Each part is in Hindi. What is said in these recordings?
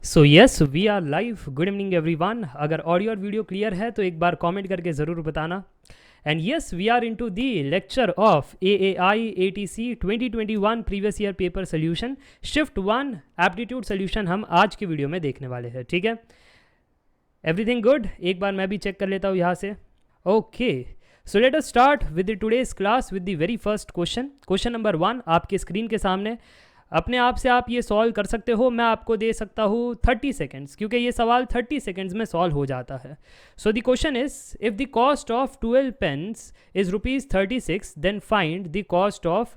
So yes we are live. Good evening everyone. अगर ऑडियो और वीडियो क्लियर है तो एक बार कमेंट करके ज़रूर बताना। And yes we are into the lecture of AAI ATC 2021 previous year paper solution shift 1 aptitude solution हम आज की वीडियो में देखने वाले हैं। ठीक है, एवरीथिंग गुड। एक बार मैं भी चेक कर लेता हूँ यहाँ से। Okay, so let us start with the today's class with the very first question. Question number 1 आपके स्क्रीन के सामने। अपने आप से आप ये सॉल्व कर सकते हो, मैं आपको दे सकता हूँ 30 सेकेंड्स, क्योंकि ये सवाल 30 सेकेंड्स में सॉल्व हो जाता है। So the question is, if the cost of 12 pens is ₹36, then find the cost of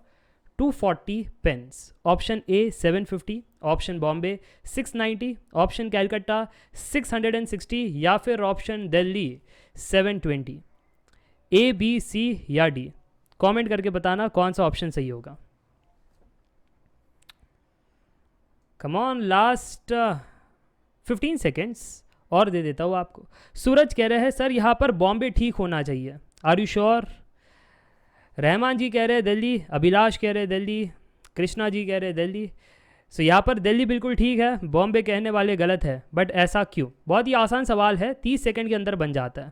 240 pens. Option A 750, option Bombay 690, option Calcutta 660 या फिर option Delhi 720। A, B, C या डी? कमेंट करके बताना कौन सा ऑप्शन सही होगा। कम ऑन, लास्ट 15 सेकेंड्स और दे देता हूँ आपको। सूरज कह रहे हैं सर यहाँ पर बॉम्बे ठीक होना चाहिए। Are you sure? Rahman ji कह रहे हैं दिल्ली, अभिलाष कह रहे हैं दिल्ली, कृष्णा जी कह रहे हैं दिल्ली। सो यहाँ पर दिल्ली बिल्कुल ठीक है, बॉम्बे कहने वाले गलत है। बट ऐसा क्यों? बहुत ही आसान सवाल है, 30 सेकेंड के अंदर बन जाता है।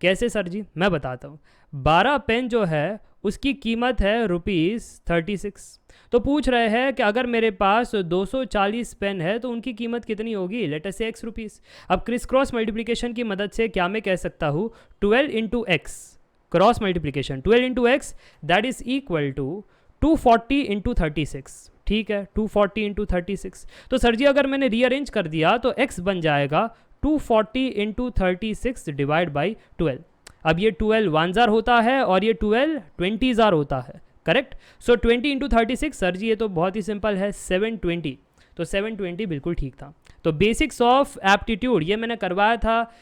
कैसे सर जी? मैं बताता हूँ। 12 पेन जो है उसकी कीमत है ₹36। तो पूछ रहे हैं कि अगर मेरे पास 240 पेन है तो उनकी कीमत कितनी होगी? लेट अस से ₹X। अब क्रिस क्रॉस मल्टीप्लिकेशन की मदद से क्या मैं कह सकता हूँ, 12 into X, cross multiplication 12 into X that is equal to 240 into 36। ठीक है, 240 इंटू 36। तो सर जी अगर मैंने रीअरेंज कर दिया तो x बन जाएगा 240 इंटू 36 डिवाइड बाई 12। अब ये 12 1 होता है और ये 12 20 होता है, करेक्ट। सो 20 इंटू 36, सर जी ये तो बहुत ही सिंपल है, 720। तो 720 बिल्कुल ठीक था। तो बेसिक्स ऑफ एप्टीट्यूड ये मैंने करवाया था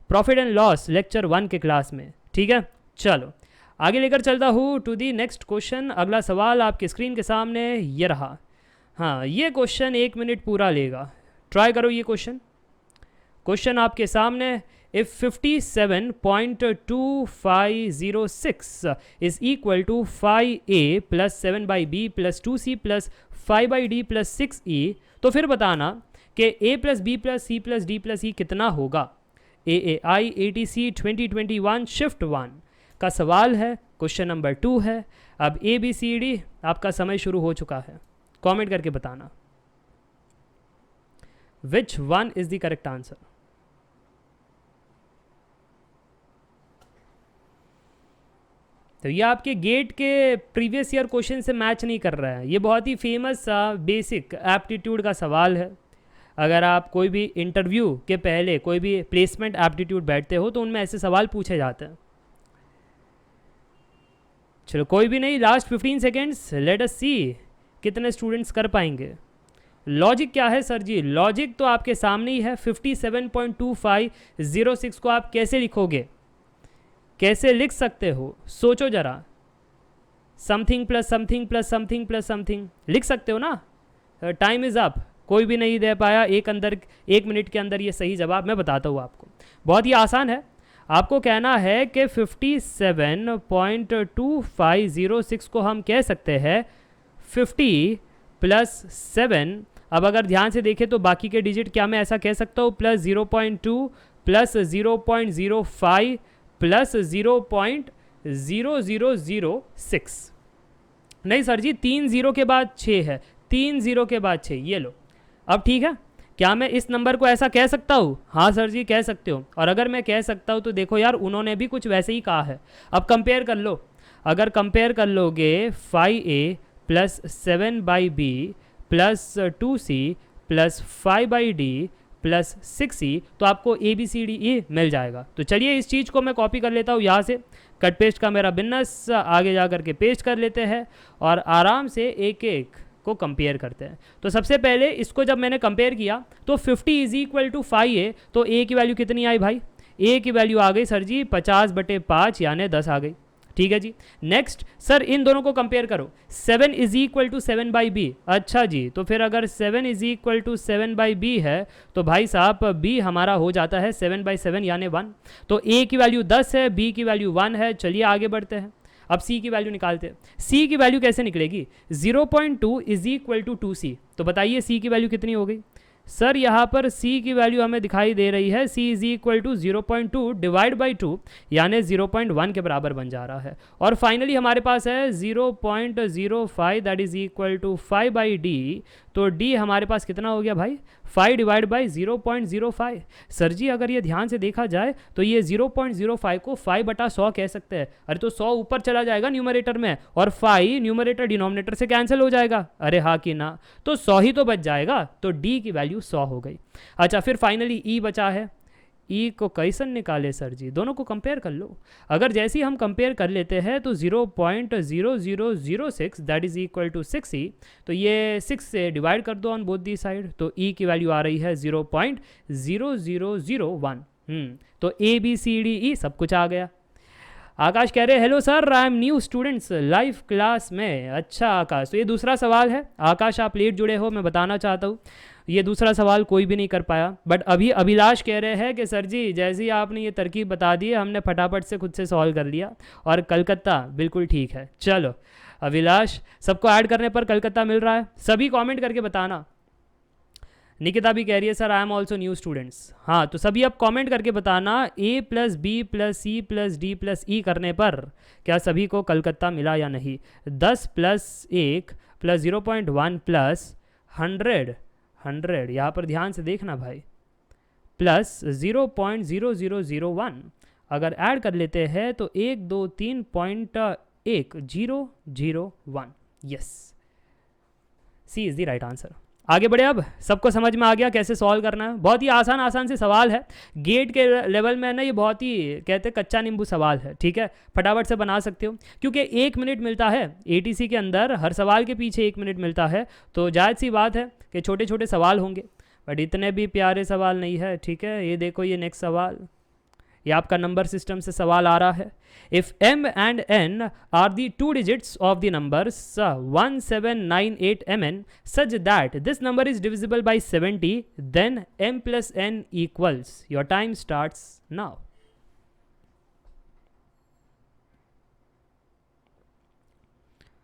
प्रॉफिट एंड लॉस लेक्चर 1 के क्लास में। ठीक है, चलो आगे लेकर चलता हूँ टू दी नेक्स्ट क्वेश्चन। अगला सवाल आपके स्क्रीन के सामने ये रहा। हाँ, ये क्वेश्चन 1 मिनट पूरा लेगा, ट्राई करो ये क्वेश्चन। क्वेश्चन आपके सामने, if 57.2506 is equal to 5a plus 7/b plus 2c plus 5/d plus 6e, तो फिर बताना कि a plus b plus c plus d plus e कितना होगा। AAI ATC 2021 शिफ्ट 1 का सवाल है, क्वेश्चन नंबर 2 है। अब ABCD आपका समय शुरू हो चुका है, कमेंट करके बताना which one is the correct answer। तो ये आपके गेट के प्रीवियस ईयर क्वेश्चन से मैच नहीं कर रहा है। ये बहुत ही फेमस सा बेसिक एप्टीट्यूड का सवाल है। अगर आप कोई भी इंटरव्यू के पहले कोई भी प्लेसमेंट एप्टीट्यूड बैठते हो तो उनमें ऐसे सवाल पूछे जाते हैं। चलो कोई भी नहीं, लास्ट 15 सेकेंड्स, लेट अस सी कितने स्टूडेंट्स कर पाएंगे। लॉजिक क्या है सर जी? लॉजिक तो आपके सामने ही है। 57.2506 को आप कैसे लिखोगे, कैसे लिख सकते हो? सोचो जरा। Something plus something plus something plus something लिख सकते हो ना। टाइम इज़ अप, कोई भी नहीं दे पाया 1 मिनट के अंदर ये सही जवाब। मैं बताता हूँ आपको, बहुत ही आसान है। आपको कहना है कि 57.2506 को हम कह सकते हैं 50 प्लस 7। अब अगर ध्यान से देखें तो बाकी के डिजिट क्या मैं ऐसा कह सकता हूँ, प्लस 0.2 प्लस 0.05 प्लस 0.0006। नहीं सर जी, 3 0 के बाद 6 है, 3 0 के बाद 6, ये लो। अब ठीक है, क्या मैं इस नंबर को ऐसा कह सकता हूँ? हाँ सर जी कह सकते हो। और अगर मैं कह सकता हूँ तो देखो यार, उन्होंने भी कुछ वैसे ही कहा है। अब कंपेयर कर लो। अगर कंपेयर कर लोगे 5a plus 7/b plus 2c plus 5/d plus 6e, तो आपको ABCDE मिल जाएगा। तो चलिए इस चीज़ को मैं कॉपी कर लेता हूँ यहाँ से। कट पेस्ट का मेरा बिजनेस, आगे जा कर के पेस्ट कर लेते हैं और आराम से एक एक को कंपेयर करते हैं। तो सबसे पहले इसको जब मैंने कंपेयर किया तो 50 इज इक्वल टू 5a, तो a की वैल्यू कितनी आई भाई? a की वैल्यू आ गई सर जी 50/5 यानी 10 आ गई। ठीक है जी। नेक्स्ट सर इन दोनों को कंपेयर करो। 7 इज इक्वल टू 7/b। अच्छा जी, तो फिर अगर 7 इज इक्वल टू 7/b है तो भाई साहब b हमारा हो जाता है 7/7 यानी 1। तो a की वैल्यू 10 है, b की वैल्यू 1 है। चलिए आगे बढ़ते हैं। अब c की वैल्यू निकालते हैं। c की वैल्यू कैसे निकलेगी? 0.2 इज इक्वल टू 2c। तो बताइए c की वैल्यू कितनी हो गई? सर यहाँ पर c की वैल्यू हमें दिखाई दे रही है, c is equal to 0.2 divide by 2 यानी 0.1 के बराबर बन जा रहा है। और फाइनली हमारे पास है 0.05 that is equal to 5 by D. तो d हमारे पास कितना हो गया भाई, 5 डिवाइड बाई 0.05। सर जी अगर ये ध्यान से देखा जाए तो ये 0.05 को 5/100 कह सकते हैं। अरे तो 100 ऊपर चला जाएगा न्यूमरेटर में और 5 न्यूमरेटर डिनोमिनेटर से कैंसिल हो जाएगा। अरे हाँ कि ना, तो 100 ही तो बच जाएगा। तो d की वैल्यू 100 हो गई। अच्छा फिर फाइनली e बचा है। e को कैसन निकाले सर जी, दोनों को कंपेयर कर लो। अगर जैसे ही हम कंपेयर कर लेते हैं तो 0.0006 that is equal to 6e, तो ये 6 से डिवाइड कर दो ऑन बोथ दी साइड, तो e की वैल्यू आ रही है 0.0001। तो a b c d e सब कुछ आ गया। आकाश कह रहे hello sir I M new students live class में। अच्छा आकाश, तो ये दूसरा सवाल है। आकाश आप लेट जुड़े हो, मैं बताना चाहता हूँ ये दूसरा सवाल कोई भी नहीं कर पाया। बट अभी अभिलाष कह रहे हैं कि सर जी जैसे ही आपने ये तरकीब बता दी हमने फटाफट से खुद से सॉल्व कर लिया। और कलकत्ता बिल्कुल ठीक है। चलो अभिलाष, सबको ऐड करने पर कलकत्ता मिल रहा है, सभी कमेंट करके बताना। निकिता भी कह रही है sir I am also new students. हाँ तो सभी अब कमेंट करके बताना a plus B plus C plus D plus E करने पर क्या सभी को कलकत्ता मिला या नहीं। 10 प्लस 1 प्लस 0.1 प्लस 100 यहाँ पर ध्यान से देखना भाई, प्लस 0.0001 अगर ऐड कर लेते हैं तो 123.1001। Yes, C is the right answer. आगे बढ़े, अब सबको समझ में आ गया कैसे सॉल्व करना है। बहुत ही आसान से सवाल है। गेट के लेवल में ना ये बहुत ही कहते कच्चा नींबू सवाल है, ठीक है, फटाफट से बना सकते हो क्योंकि 1 मिनट मिलता है एटीसी के अंदर, हर सवाल के पीछे 1 मिनट मिलता है। तो जायज़ सी बात है कि छोटे छोटे सवाल होंगे, बट इतने भी प्यारे सवाल नहीं है, ठीक है। ये देखो ये नेक्स्ट सवाल, ये आपका नंबर सिस्टम से सवाल आ रहा है। If m and n are the 2 digits of the numbers 1798 mn such that this number is divisible by 70, then m plus n equals, your time starts now.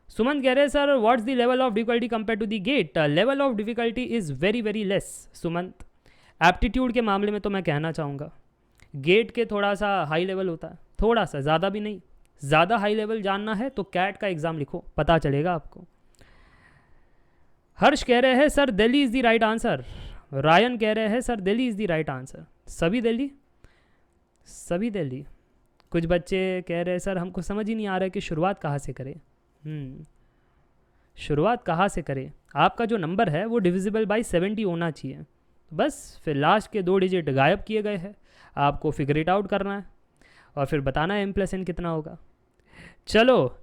Suman कह रहे हैं sir what's the level of difficulty compare to the GATE. Level of difficulty is very very less Sumant. Aptitude के मामले में तो मैं कहना चाहूँगा गेट के थोड़ा सा हाई लेवल होता है, थोड़ा सा, ज़्यादा भी नहीं। ज़्यादा हाई लेवल जानना है तो कैट का एग्ज़ाम लिखो, पता चलेगा आपको। हर्ष कह रहे हैं sir Delhi is the right answer. Ryan कह रहे हैं sir Delhi is the right answer. सभी दिल्ली, सभी दिल्ली। कुछ बच्चे कह रहे हैं सर हमको समझ ही नहीं आ रहा है कि शुरुआत कहाँ से करें। शुरुआत कहाँ से करें। आपका जो नंबर है वो डिविजिबल बाई 70 होना चाहिए, बस फिर लास्ट के 2 डिजिट गायब किए गए हैं, आपको फिगर इट आउट करना है और फिर बताना है m प्लस n कितना होगा। चलो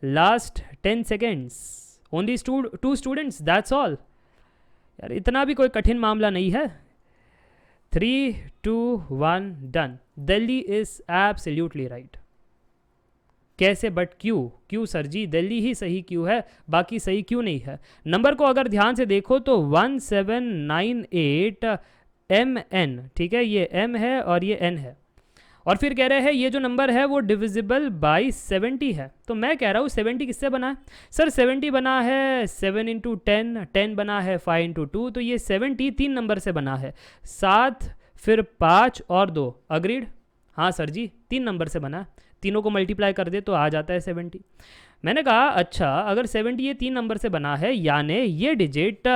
last 10 seconds, only 2 students, that's all. यार इतना भी कोई कठिन मामला नहीं है। 3 2 1 done. Delhi is absolutely right. कैसे बट क्यों सर जी, दिल्ली ही सही क्यों है, बाकी सही क्यों नहीं है। नंबर को अगर ध्यान से देखो तो 1798 mn, ठीक है, ये m है और ये n है। और फिर कह रहे हैं ये जो नंबर है वो डिविजिबल बाई 70 है। तो मैं कह रहा हूँ 70 किससे बना है सर। 70 बना है 7 इंटू 10, 10 बना है 5 इंटू 2, तो ये 70 3 नंबर से बना है, 7 फिर 5 और 2। अग्रीड। हाँ सर जी 3 नंबर से बना है, तीनों को मल्टीप्लाई कर दे तो आ जाता है 70। मैंने कहा अच्छा अगर 70 ये 3 नंबर से बना है यानी ये डिजिट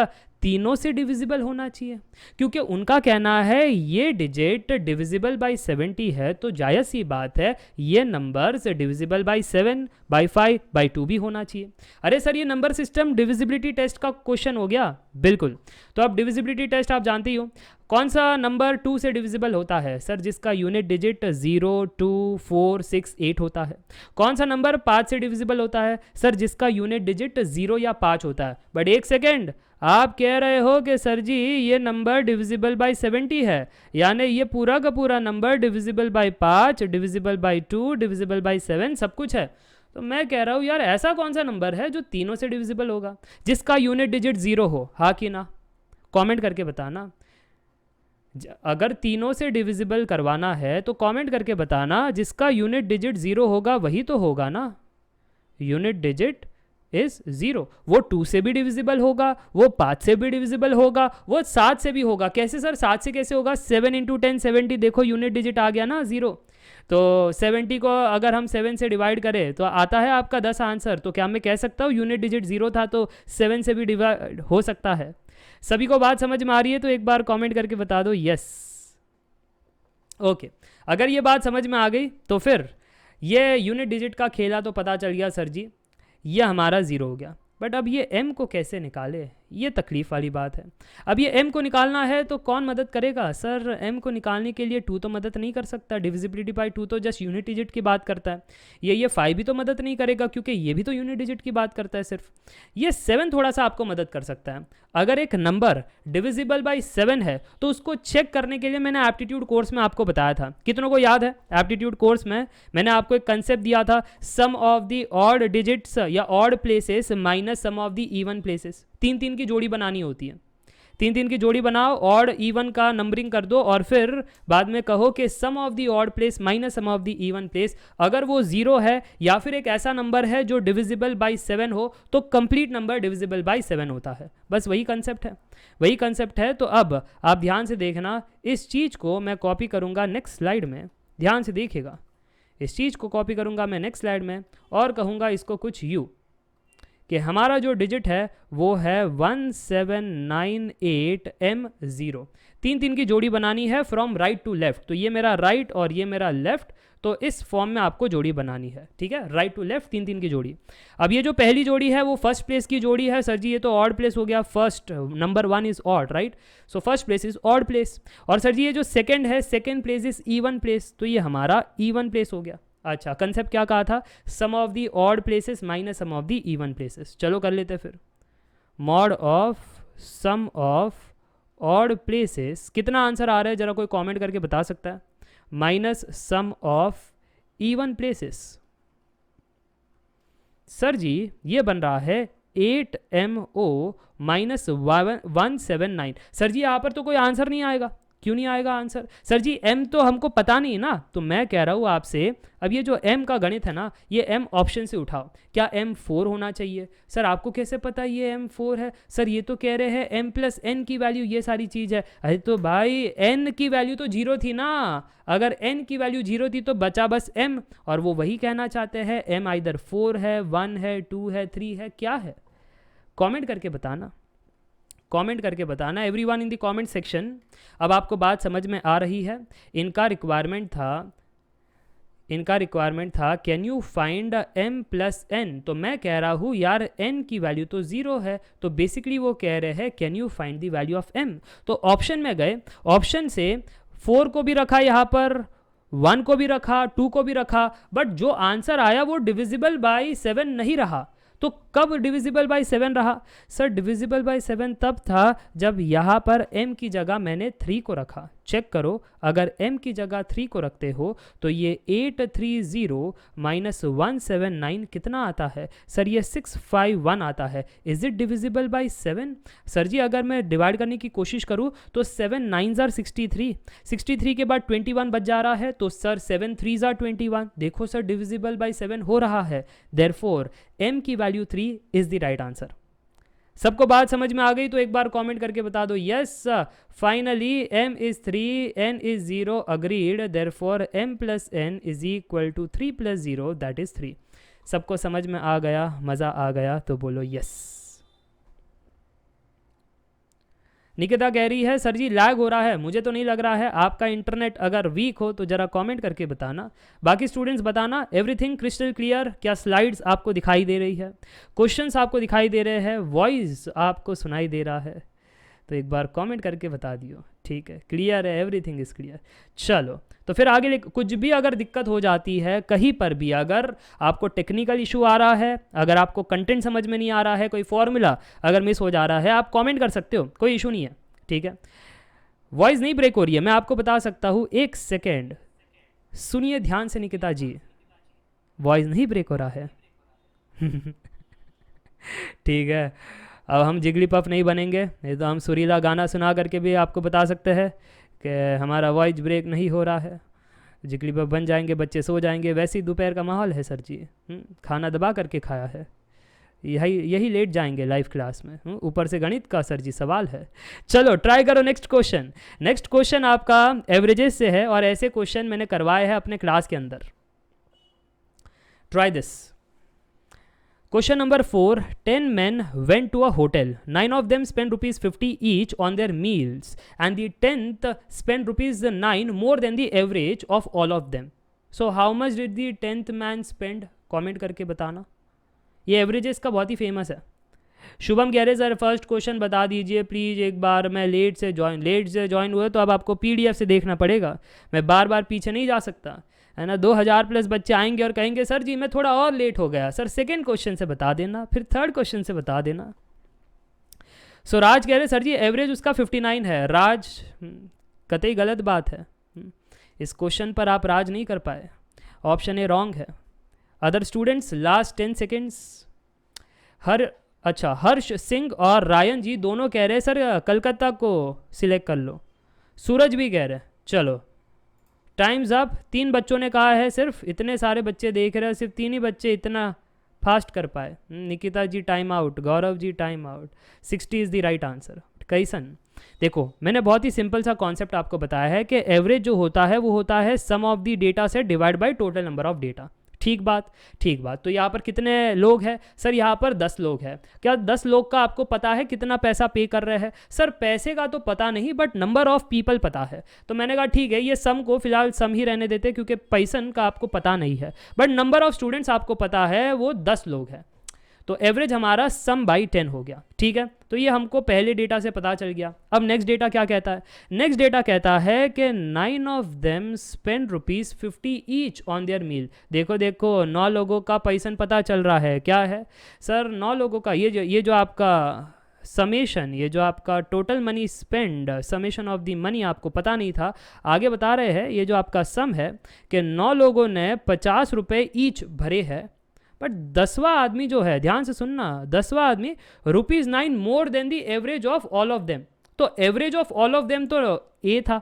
तीनों से डिविजिबल होना चाहिए, क्योंकि उनका कहना है ये डिजिट डिविजिबल बाई 70 है, तो जायज़ सी बात है ये numbers divisible by 7 by 5 by 2 भी होना चाहिए। अरे सर ये नंबर सिस्टम डिविजिबिलिटी टेस्ट का क्वेश्चन हो गया। बिल्कुल, तो अब डिविजिबिलिटी टेस्ट आप जानते ही हो। कौन सा नंबर 2 से डिविजिबल होता है सर, जिसका यूनिट डिजिट 0 2 4 6 8 होता है। कौन सा नंबर 5 से डिविजिबल होता है सर, जिसका यूनिट डिजिट 0 या 5 होता है। बट एक सेकेंड, आप कह रहे हो कि सर जी ये नंबर डिविजिबल बाई 70 है, यानी ये पूरा का पूरा number divisible by 5, divisible by 2, divisible by 7 सब कुछ है। तो मैं कह रहा हूँ यार ऐसा कौन सा नंबर है जो तीनों से डिविजिबल होगा, जिसका यूनिट डिजिट 0 हो। हाँ कि ना, कमेंट करके बताना। अगर तीनों से डिविजिबल करवाना है तो कमेंट करके बताना, जिसका यूनिट डिजिट 0 होगा वही तो होगा ना। Unit digit is 0। वो 2 से भी डिविजिबल होगा, वो 5 से भी डिविजिबल होगा, वो 7 से भी होगा। कैसे सर, 7 से कैसे होगा? 7 इंटू 10 70, देखो यूनिट डिजिट आ गया ना 0। तो 70 को अगर हम 7 से डिवाइड करें तो आता है आपका 10 आंसर। तो क्या मैं कह सकता हूँ यूनिट डिजिट 0 था तो 7 से भी डिवाइड हो सकता है? सभी को बात समझ में आ रही है तो एक बार कमेंट करके बता दो यस। ओके, अगर ये बात समझ में आ गई तो फिर ये यूनिट डिजिट का खेला तो पता चल गया सर जी, ये हमारा 0 हो गया। बट अब ये m को कैसे निकाले, ये तकलीफ़ वाली बात है। अब ये m को निकालना है तो कौन मदद करेगा? सर m को निकालने के लिए 2 तो मदद नहीं कर सकता, डिविजिबिलिटी बाय 2 तो जस्ट यूनिट डिजिट की बात करता है। ये 5 भी तो मदद नहीं करेगा क्योंकि ये भी तो यूनिट डिजिट की बात करता है सिर्फ। ये 7 थोड़ा सा आपको मदद कर सकता है। अगर एक नंबर डिविजिबल बाय 7 है तो उसको चेक करने के लिए मैंने एप्टीट्यूड कोर्स में आपको बताया था। कितनों को याद है? एप्टीट्यूड कोर्स में मैंने आपको एक कंसेप्ट दिया था, sum of the odd digits या odd places minus sum of the even places. 3-3 की जोड़ी बनानी होती है। 3-3 की जोड़ी बनाओ, ऑड इवन का नंबरिंग कर दो और फिर बाद में कहो कि sum of the odd place minus sum of the even place. अगर वो 0 है या फिर एक ऐसा नंबर है जो डिविजिबल बाय 7 हो तो कंप्लीट नंबर डिविजिबल बाय 7 होता है। बस वही कंसेप्ट है, वही कंसेप्ट है। तो अब आप ध्यान से देखना, इस चीज़ को मैं कॉपी करूँगा नेक्स्ट स्लाइड में, ध्यान से देखिएगा। इस चीज़ को कॉपी करूँगा मैं नेक्स्ट स्लाइड में और कहूँगा इसको कुछ यूँ कि हमारा जो डिजिट है वो है 1798M0। 3-3 की जोड़ी बनानी है फ्रॉम राइट टू लेफ्ट। तो ये मेरा राइट और ये मेरा लेफ्ट, तो इस फॉर्म में आपको जोड़ी बनानी है, ठीक है? राइट टू लेफ्ट 3-3 की जोड़ी। अब ये जो पहली जोड़ी है वो फर्स्ट प्लेस की जोड़ी है। सर जी ये तो ऑड प्लेस हो गया, first number 1 is odd, right? So first place is odd place. और सर जी ये जो सेकंड है, second place is even place, तो ये हमारा इवन प्लेस हो गया। अच्छा, कंसेप्ट क्या कहा था? Sum of the odd places minus sum of the even places. चलो कर लेते फिर। Mod of sum of odd places, कितना आंसर आ रहा है जरा कोई कमेंट करके बता सकता है? Minus sum of even places. Sir जी ये बन रहा है 8MO माइनस 179। सर जी यहाँ पर तो कोई आंसर नहीं आएगा। क्यों नहीं आएगा आंसर? सर जी m तो हमको पता नहीं ना, तो मैं कह रहा हूँ आपसे, अब ये जो m का गणित है ना, ये m ऑप्शन से उठाओ। क्या m 4 होना चाहिए? सर आपको कैसे पता ये m 4 है? सर ये तो कह रहे हैं m प्लस n की वैल्यू ये सारी चीज़ है। अरे तो भाई n की वैल्यू तो 0 थी ना। अगर n की वैल्यू 0 थी तो बचा बस m, और वो वही कहना चाहते हैं m आइदर 4 है, 1 है, 2 है, 3 है, क्या है? कमेंट करके बताना, कमेंट करके बताना everyone in the comment section. अब आपको बात समझ में आ रही है? इनका रिक्वायरमेंट था can you find m plus n। तो मैं कह रहा हूँ यार n की वैल्यू तो 0 है, तो बेसिकली वो कह रहे हैं can you find the value of m। तो ऑप्शन में गए, ऑप्शन से 4 को भी रखा यहाँ पर, 1 को भी रखा, 2 को भी रखा, बट जो आंसर आया वो डिविजिबल बाय 7 नहीं रहा। तो कब डिविजिबल बाय 7 रहा? सर डिविजिबल बाय 7 तब था जब यहाँ पर m की जगह मैंने 3 को रखा। चेक करो, अगर m की जगह 3 को रखते हो तो ये 830 माइनस 179 कितना आता है? सर ये 651 आता है। Is it divisible by 7? Sir जी अगर मैं डिवाइड करने की कोशिश करूँ तो 7 9s are 63, 63 के बाद 21 बच जा रहा है, तो सर 7 3s are 21। देखो सर डिविजिबल बाय 7 हो रहा है, देयरफॉर m की value 3 is the right answer. सबको बात समझ में आ गई तो एक बार कमेंट करके बता दो yes. Finally m is 3, n is 0, agreed, therefore m plus n is equal to 3 plus 0 that is 3। सबको समझ में आ गया, मज़ा आ गया तो बोलो यस। निकिता कह रही है सर जी लैग हो रहा है, मुझे तो नहीं लग रहा है। आपका इंटरनेट अगर वीक हो तो ज़रा कमेंट करके बताना। बाकी स्टूडेंट्स बताना एवरीथिंग क्रिस्टल क्लियर? क्या स्लाइड्स आपको दिखाई दे रही है, क्वेश्चंस आपको दिखाई दे रहे हैं, वॉइस आपको सुनाई दे रहा है? तो एक बार कमेंट करके बता दियो। ठीक है, क्लियर है, एवरीथिंग इज़ क्लियर। चलो तो फिर आगे कुछ भी अगर दिक्कत हो जाती है कहीं पर भी, अगर आपको टेक्निकल इशू आ रहा है, अगर आपको कंटेंट समझ में नहीं आ रहा है, कोई फॉर्मूला अगर मिस हो जा रहा है, आप कमेंट कर सकते हो, कोई इशू नहीं है। ठीक है, वॉइस नहीं ब्रेक हो रही है, मैं आपको बता सकता हूँ। एक सेकेंड सुनिए ध्यान से निकिता जी, वॉइस नहीं ब्रेक हो रहा है। ठीक है, अब हम जिगली पफ नहीं बनेंगे, नहीं तो हम सुरीला गाना सुना करके भी आपको बता सकते हैं कि हमारा वॉइस ब्रेक नहीं हो रहा है। जिगली पफ बन जाएंगे, बच्चे सो जाएंगे। वैसे ही दोपहर का माहौल है सर जी, खाना दबा करके खाया है, यही यही लेट जाएंगे लाइव क्लास में, ऊपर से गणित का सर जी सवाल है। चलो ट्राई करो नेक्स्ट क्वेश्चन। नेक्स्ट क्वेश्चन आपका एवरेजेस से है और ऐसे क्वेश्चन मैंने करवाए हैं अपने क्लास के अंदर। Try this. Question number 4. 10 men went to a hotel. 9 of them spent rupees 50 each on their meals and the 10th spent rupees 9 more than the average of all of them. So how much did the 10th man spend? Comment करके बताना। ये एवरेजेस का बहुत ही फेमस है। शुभम कह रहे सर फर्स्ट क्वेश्चन बता दीजिए प्लीज़, एक बार मैं लेट से ज्वाइन हुए तो अब आपको पीडीएफ से देखना पड़ेगा, मैं बार बार पीछे नहीं जा सकता, है ना। 2000 प्लस बच्चे आएंगे और कहेंगे सर जी मैं थोड़ा और लेट हो गया, सर सेकंड क्वेश्चन से बता देना, फिर थर्ड क्वेश्चन से बता देना। सो राज कह रहे सर जी एवरेज उसका 59 है। राज कतई गलत बात है, इस क्वेश्चन पर आप राज नहीं कर पाए, ऑप्शन ए रॉन्ग है। Other students last 10 seconds. Harsh Singh और रायन जी दोनों कह रहे हैं सर कलकत्ता को सिलेक्ट कर लो। सूरज भी कह रहे हैं। चलो टाइम्स अप। 3 बच्चों ने कहा है, सिर्फ इतने सारे बच्चे देख रहे हैं, सिर्फ 3 ही बच्चे इतना फास्ट कर पाए। Nikita ji time out, Gaurav ji time out. 60 is the right answer. कैसन, देखो मैंने बहुत ही सिंपल सा कॉन्सेप्ट आपको बताया है कि एवरेज जो होता है वो होता है सम ऑफ द डेटा से divide by total number of data. ठीक बात, ठीक बात। तो यहाँ पर कितने लोग हैं सर? यहाँ पर 10 लोग हैं। क्या 10 लोग का आपको पता है कितना पैसा पे कर रहे हैं? सर पैसे का तो पता नहीं बट नंबर ऑफ पीपल पता है। तो मैंने कहा ठीक है ये सम को फिलहाल सम ही रहने देते क्योंकि पैसन का आपको पता नहीं है, बट नंबर ऑफ स्टूडेंट्स आपको पता है वो 10 लोग हैं। तो एवरेज हमारा सम बाई 10 हो गया। ठीक है, तो ये हमको पहले डेटा से पता चल गया। अब नेक्स्ट डेटा क्या कहता है? नेक्स्ट डेटा कहता है कि 9 of them spend rupees 50 each on their meal. देखो देखो 9 लोगों का पैसा पता चल रहा है। क्या है सर? 9 लोगों का ये जो आपका समेशन, ये जो आपका total money spend, summation of the money आपको पता नहीं था। आगे बता रहे हैं ये जो आपका सम है कि 9 लोगों ने 50 रुपये ईच भरे हैं, बट 10वां आदमी जो है, ध्यान से सुनना, 10वां आदमी ₹9 more than the average of all of them. तो average of all of them तो ए था,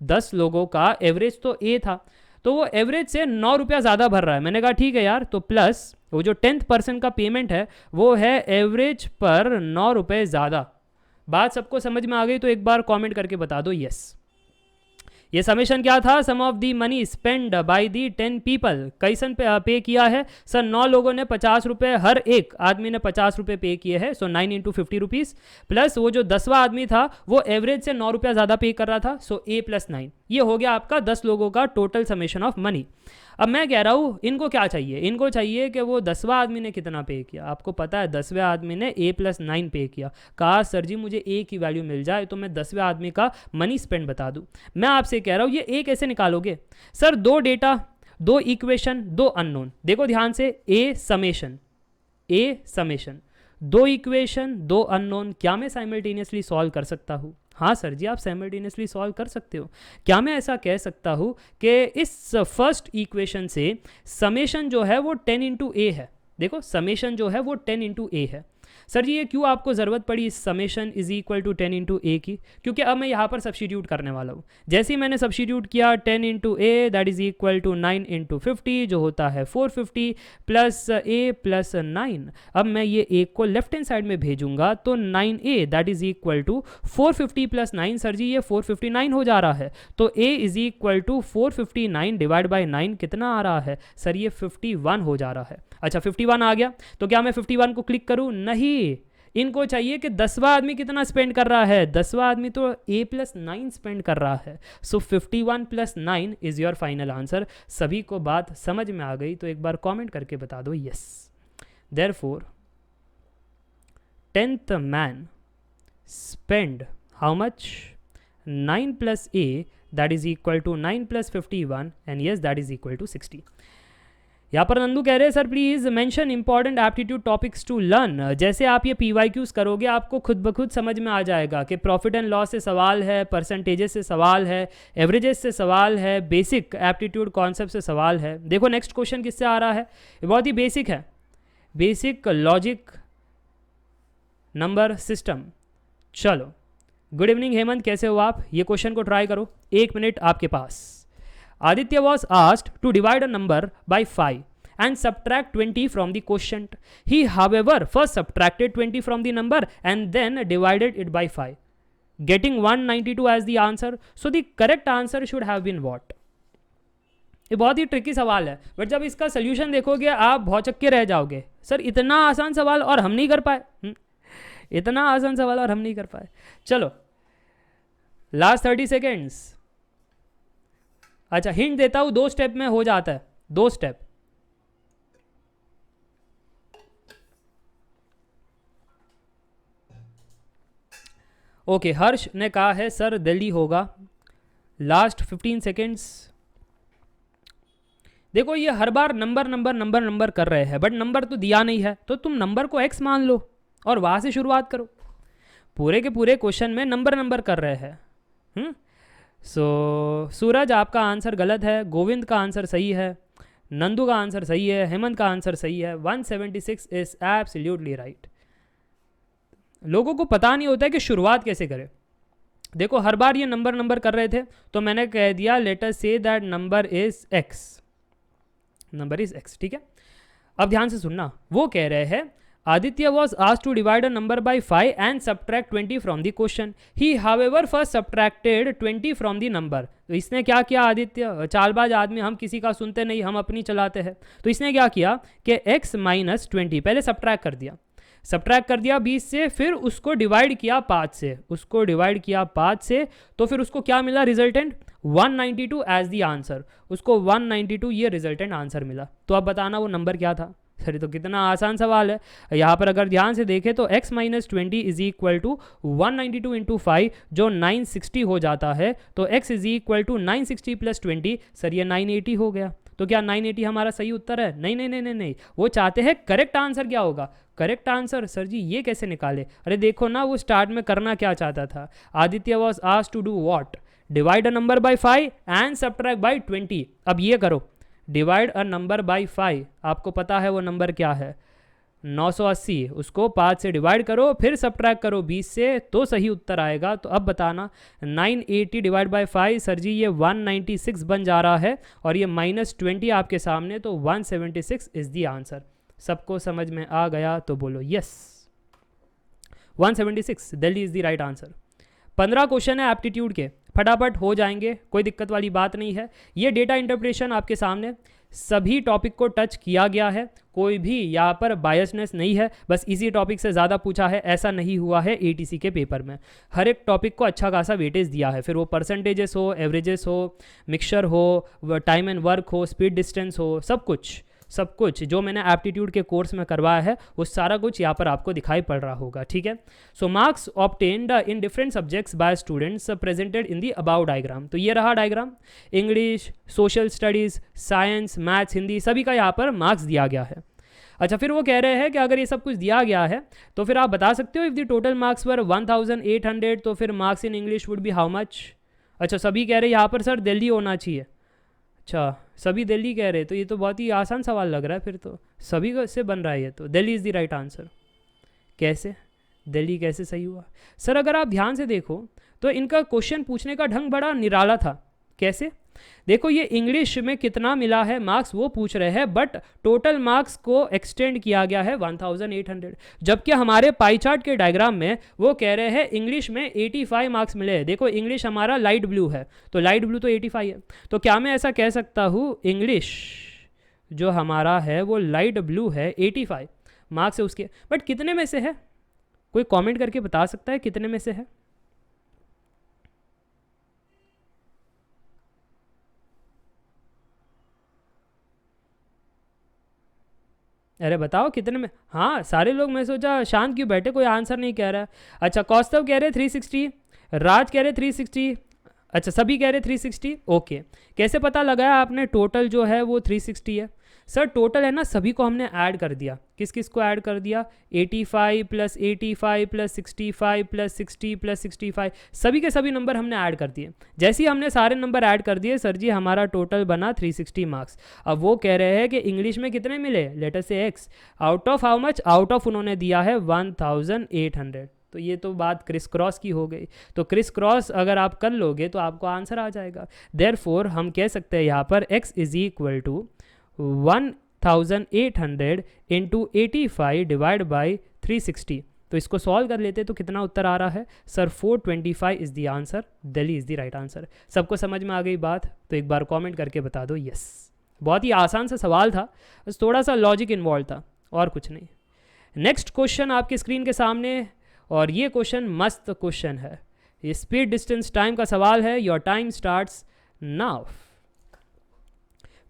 10 लोगों का एवरेज तो ए था, तो वो एवरेज से 9 रुपया ज़्यादा भर रहा है। मैंने कहा ठीक है यार, तो प्लस वो जो 10th पर्सन का पेमेंट है वो है एवरेज पर 9 रुपये ज़्यादा। बात सबको समझ में आ गई तो एक बार कॉमेंट करके बता दो यस। ये समेशन क्या था? Sum of the money spend by the 10 people. कैसन पे किया है सर? 9 लोगों ने 50 रुपये, हर एक आदमी ने 50 रुपये पे किए हैं। सो 9 × 50 रुपीज़, प्लस वो जो 10वां आदमी था वो एवरेज से 9 रुपया ज़्यादा पे कर रहा था। सो A + 9, ये हो गया आपका 10 लोगों का टोटल समेशन ऑफ मनी। अब मैं कह रहा हूँ इनको क्या चाहिए? इनको चाहिए कि वो 10वां आदमी ने कितना पे किया। आपको पता है 10वें आदमी ने A + 9 पे किया। कहा सर जी मुझे A की वैल्यू मिल जाए तो मैं 10वें आदमी का मनी स्पेंड बता दूँ। मैं आपसे कह रहा हूँ ये A कैसे निकालोगे? Sir 2 data, 2 equation, 2 unknown. देखो ध्यान से, A समेशन, 2 इक्वेशन, 2 अननोन। क्या मैं साइमल्टेनियसली सॉल्व कर सकता हूँ? हाँ सर जी आप साइमल्टेनियसली सॉल्व कर सकते हो। क्या मैं ऐसा कह सकता हूँ कि इस फर्स्ट इक्वेशन से समेशन जो है वो 10 × A है? देखो समेशन जो है वो 10 × A है। सर जी ये क्यों आपको ज़रूरत पड़ी इस summation is equal to 10 × A की? क्योंकि अब मैं यहाँ पर सब्स्टिट्यूट करने वाला हूँ। जैसे ही मैंने सब्स्टिट्यूट किया 10 × A that is equal to 9 × 50 जो होता है 450 प्लस A + 9। अब मैं ये A को लेफ्ट हैंड साइड में भेजूंगा तो 9A that is equal to 450 + 9। Sir जी ये 459 हो जा रहा है। तो A is equal to 459 divide by 9 कितना आ रहा है? सर ये 51 हो जा रहा है। अच्छा 51 आ गया, तो क्या मैं 51 को क्लिक करूं? नहीं, इनको चाहिए कि 10वां आदमी कितना स्पेंड कर रहा है। 10वां आदमी तो A + 9 स्पेंड कर रहा है। सो 51 + 9 इज योर फाइनल आंसर। सभी को बात समझ में आ गई तो एक बार कमेंट करके बता दो yes. Therefore 10th man spend how much? 9 + A that is equal to 9 + 51 and yes that is equal to 60। यहाँ पर नंदू कह रहे हैं sir please mention important aptitude topics to learn. जैसे आप ये PYQs करोगे आपको खुद ब खुद समझ में आ जाएगा कि प्रॉफिट एंड लॉस से सवाल है, परसेंटेजेस से सवाल है, एवरेजेस से सवाल है, बेसिक एप्टीट्यूड कॉन्सेप्ट से सवाल है। देखो नेक्स्ट क्वेश्चन किससे आ रहा है? ये बहुत ही बेसिक है, बेसिक लॉजिक नंबर सिस्टम। चलो गुड इवनिंग हेमंत, कैसे हो आप? ये क्वेश्चन को ट्राई करो, 1 मिनट आपके पास। Aditya was asked to divide a number by 5 and subtract 20 from the quotient. He, however, first subtracted 20 from the number and then divided it by 5, getting 192 as the answer. So the correct answer should have been what? ये बहुत ही ट्रिकी सवाल है, बट जब इसका सोल्यूशन देखोगे आप भौचक्के रह जाओगे, सर इतना आसान सवाल और हम नहीं कर पाए, इतना आसान सवाल और हम नहीं कर पाए. चलो लास्ट 30 सेकेंड्स. अच्छा हिंट देता हूं, 2 स्टेप में हो जाता है, 2 स्टेप. ओके हर्ष ने कहा है सर दिल्ली होगा. Last 15 seconds. देखो ये हर बार नंबर कर रहे हैं, बट नंबर तो दिया नहीं है, तो तुम नंबर को x मान लो और वहाँ से शुरुआत करो. पूरे के पूरे क्वेश्चन में नंबर कर रहे हैं. सो सूरज आपका आंसर गलत है, गोविंद का आंसर सही है, नंदू का आंसर सही है, हेमंत का आंसर सही है. 176 इज एब्सोल्युटली राइट. लोगों को पता नहीं होता है कि शुरुआत कैसे करें. देखो हर बार ये नंबर कर रहे थे, तो मैंने कह दिया let us say that number is x, number is x. ठीक है, अब ध्यान से सुनना. वो कह रहे हैं Aditya was asked to divide a number by 5 and subtract 20 from the question. He however first subtracted 20 from the number. तो इसने क्या किया आदित्य, चालबाज आदमी, हम किसी का सुनते नहीं, हम अपनी चलाते हैं. तो इसने क्या किया कि x माइनस 20 पहले सब्ट्रैक्ट कर दिया, 20 से, फिर उसको डिवाइड किया 5 से, तो फिर उसको क्या मिला रिजल्टेंट 192 एज दी आंसर. उसको 192 ये रिजल्टेंट आंसर मिला. तो अब बताना वो नंबर क्या था. सर तो कितना आसान सवाल है. यहाँ पर अगर ध्यान से देखें तो x minus 20 is equal to 192 into 5 जो 960 हो जाता है. तो x is equal to 960 plus 20, sir ये 980 हो गया. तो क्या 980 हमारा सही उत्तर है? नहीं नहीं नहीं नहीं नहीं, वो चाहते हैं करेक्ट आंसर क्या होगा. करेक्ट आंसर सर जी ये कैसे निकाले. अरे देखो ना वो स्टार्ट में करना क्या चाहता था. Aditya was asked to do what, divide a number by 5 and subtract by 20. अब ये करो, डिवाइड अ नंबर बाय 5, आपको पता है वो नंबर क्या है 980, उसको 5 से डिवाइड करो, फिर सब्ट्रैक्ट करो 20 से, तो सही उत्तर आएगा. तो अब बताना 980 डिवाइड बाय 5, सर जी ये 196 बन जा रहा है, और ये माइनस 20 आपके सामने, तो 176 इज द आंसर. सबको समझ में आ गया तो बोलो yes. 176 Delhi is the right answer. 15 question है एप्टीट्यूड के, फटाफट हो जाएंगे, कोई दिक्कत वाली बात नहीं है. ये डेटा इंटरप्रिटेशन आपके सामने सभी टॉपिक को टच किया गया है, कोई भी यहाँ पर बायसनेस नहीं है. बस इसी टॉपिक से ज़्यादा पूछा है ऐसा नहीं हुआ है एटीसी के पेपर में. हर एक टॉपिक को अच्छा खासा वेटेज दिया है, फिर वो परसेंटेजेस हो, एवरेजेस हो, मिक्सचर हो, टाइम एंड वर्क हो, स्पीड डिस्टेंस हो, सब कुछ जो मैंने एप्टीट्यूड के कोर्स में करवाया है वो सारा कुछ यहाँ पर आपको दिखाई पड़ रहा होगा. ठीक है. So marks obtained in different subjects by students presented in the above diagram. तो ये रहा diagram. English, social studies, science, maths, Hindi, सभी का यहाँ पर मार्क्स दिया गया है. अच्छा फिर वो कह रहे हैं कि अगर ये सब कुछ दिया गया है तो फिर आप बता सकते हो इफ़ द टोटल मार्क्स वर 1800 तो फिर marks in English would be how much. अच्छा सभी कह रहे हैं यहाँ पर सर दिल्ली होना चाहिए. अच्छा सभी दिल्ली कह रहे हैं, तो ये तो बहुत ही आसान सवाल लग रहा है, फिर तो सभी से बन रहा है ये. तो Delhi is the right answer. कैसे दिल्ली कैसे सही हुआ सर? अगर आप ध्यान से देखो तो इनका क्वेश्चन पूछने का ढंग बड़ा निराला था. कैसे? देखो ये इंग्लिश में कितना मिला है मार्क्स वो पूछ रहे हैं, बट टोटल मार्क्स को एक्सटेंड किया गया है 1800, जबकि हमारे पाई चार्ट के डायग्राम में वो कह रहे हैं इंग्लिश में 85 मार्क्स मिले हैं. देखो इंग्लिश हमारा लाइट ब्लू है, तो लाइट ब्लू तो 85 है. तो क्या मैं ऐसा कह सकता हूँ इंग्लिश जो हमारा है वो लाइट ब्लू है, 85 मार्क्स है उसके, बट कितने में से है? कोई कॉमेंट करके बता सकता है कितने में से है? अरे बताओ कितने में. हाँ सारे लोग, मैं सोचा शांत क्यों बैठे, कोई आंसर नहीं कह रहा है. अच्छा कौस्तव कह रहे 360, राज कह रहे 360. अच्छा सभी कह रहे 360. ओके कैसे पता लगाया आपने टोटल जो है वो 360 है? सर टोटल है ना, सभी को हमने ऐड कर दिया. किस किस को ऐड कर दिया? 85 प्लस 85 प्लस 65 प्लस 60 प्लस 65, सभी के सभी नंबर हमने ऐड कर दिए. जैसे ही हमने सारे नंबर ऐड कर दिए सर जी हमारा टोटल बना 360 मार्क्स. अब वो कह रहे हैं कि इंग्लिश में कितने मिले, लेट अस से x, out of how much, out of उन्होंने दिया है 1800. तो ये तो बात क्रिस क्रॉस की हो गई. तो क्रिस क्रॉस अगर आप कर लोगे तो आपको आंसर आ जाएगा. देयरफॉर हम कह सकते हैं यहाँ पर x is equal to 4800 into 85 divide by 360। तो इसको सॉल्व कर लेते तो कितना उत्तर आ रहा है sir? 425 is the answer, Delhi is the right answer. सबको समझ में आ गई बात? तो एक बार कमेंट करके बता दो यस। बहुत ही आसान सा सवाल था, बस थोड़ा सा लॉजिक इन्वॉल्व था और कुछ नहीं। नेक्स्ट क्वेश्चन आपके स्क्रीन के सामने, और ये क्वेश्चन मस्त क्वेश्चन है। ये स्पीड डिस्टेंस टाइम का सवाल है। Your time starts now.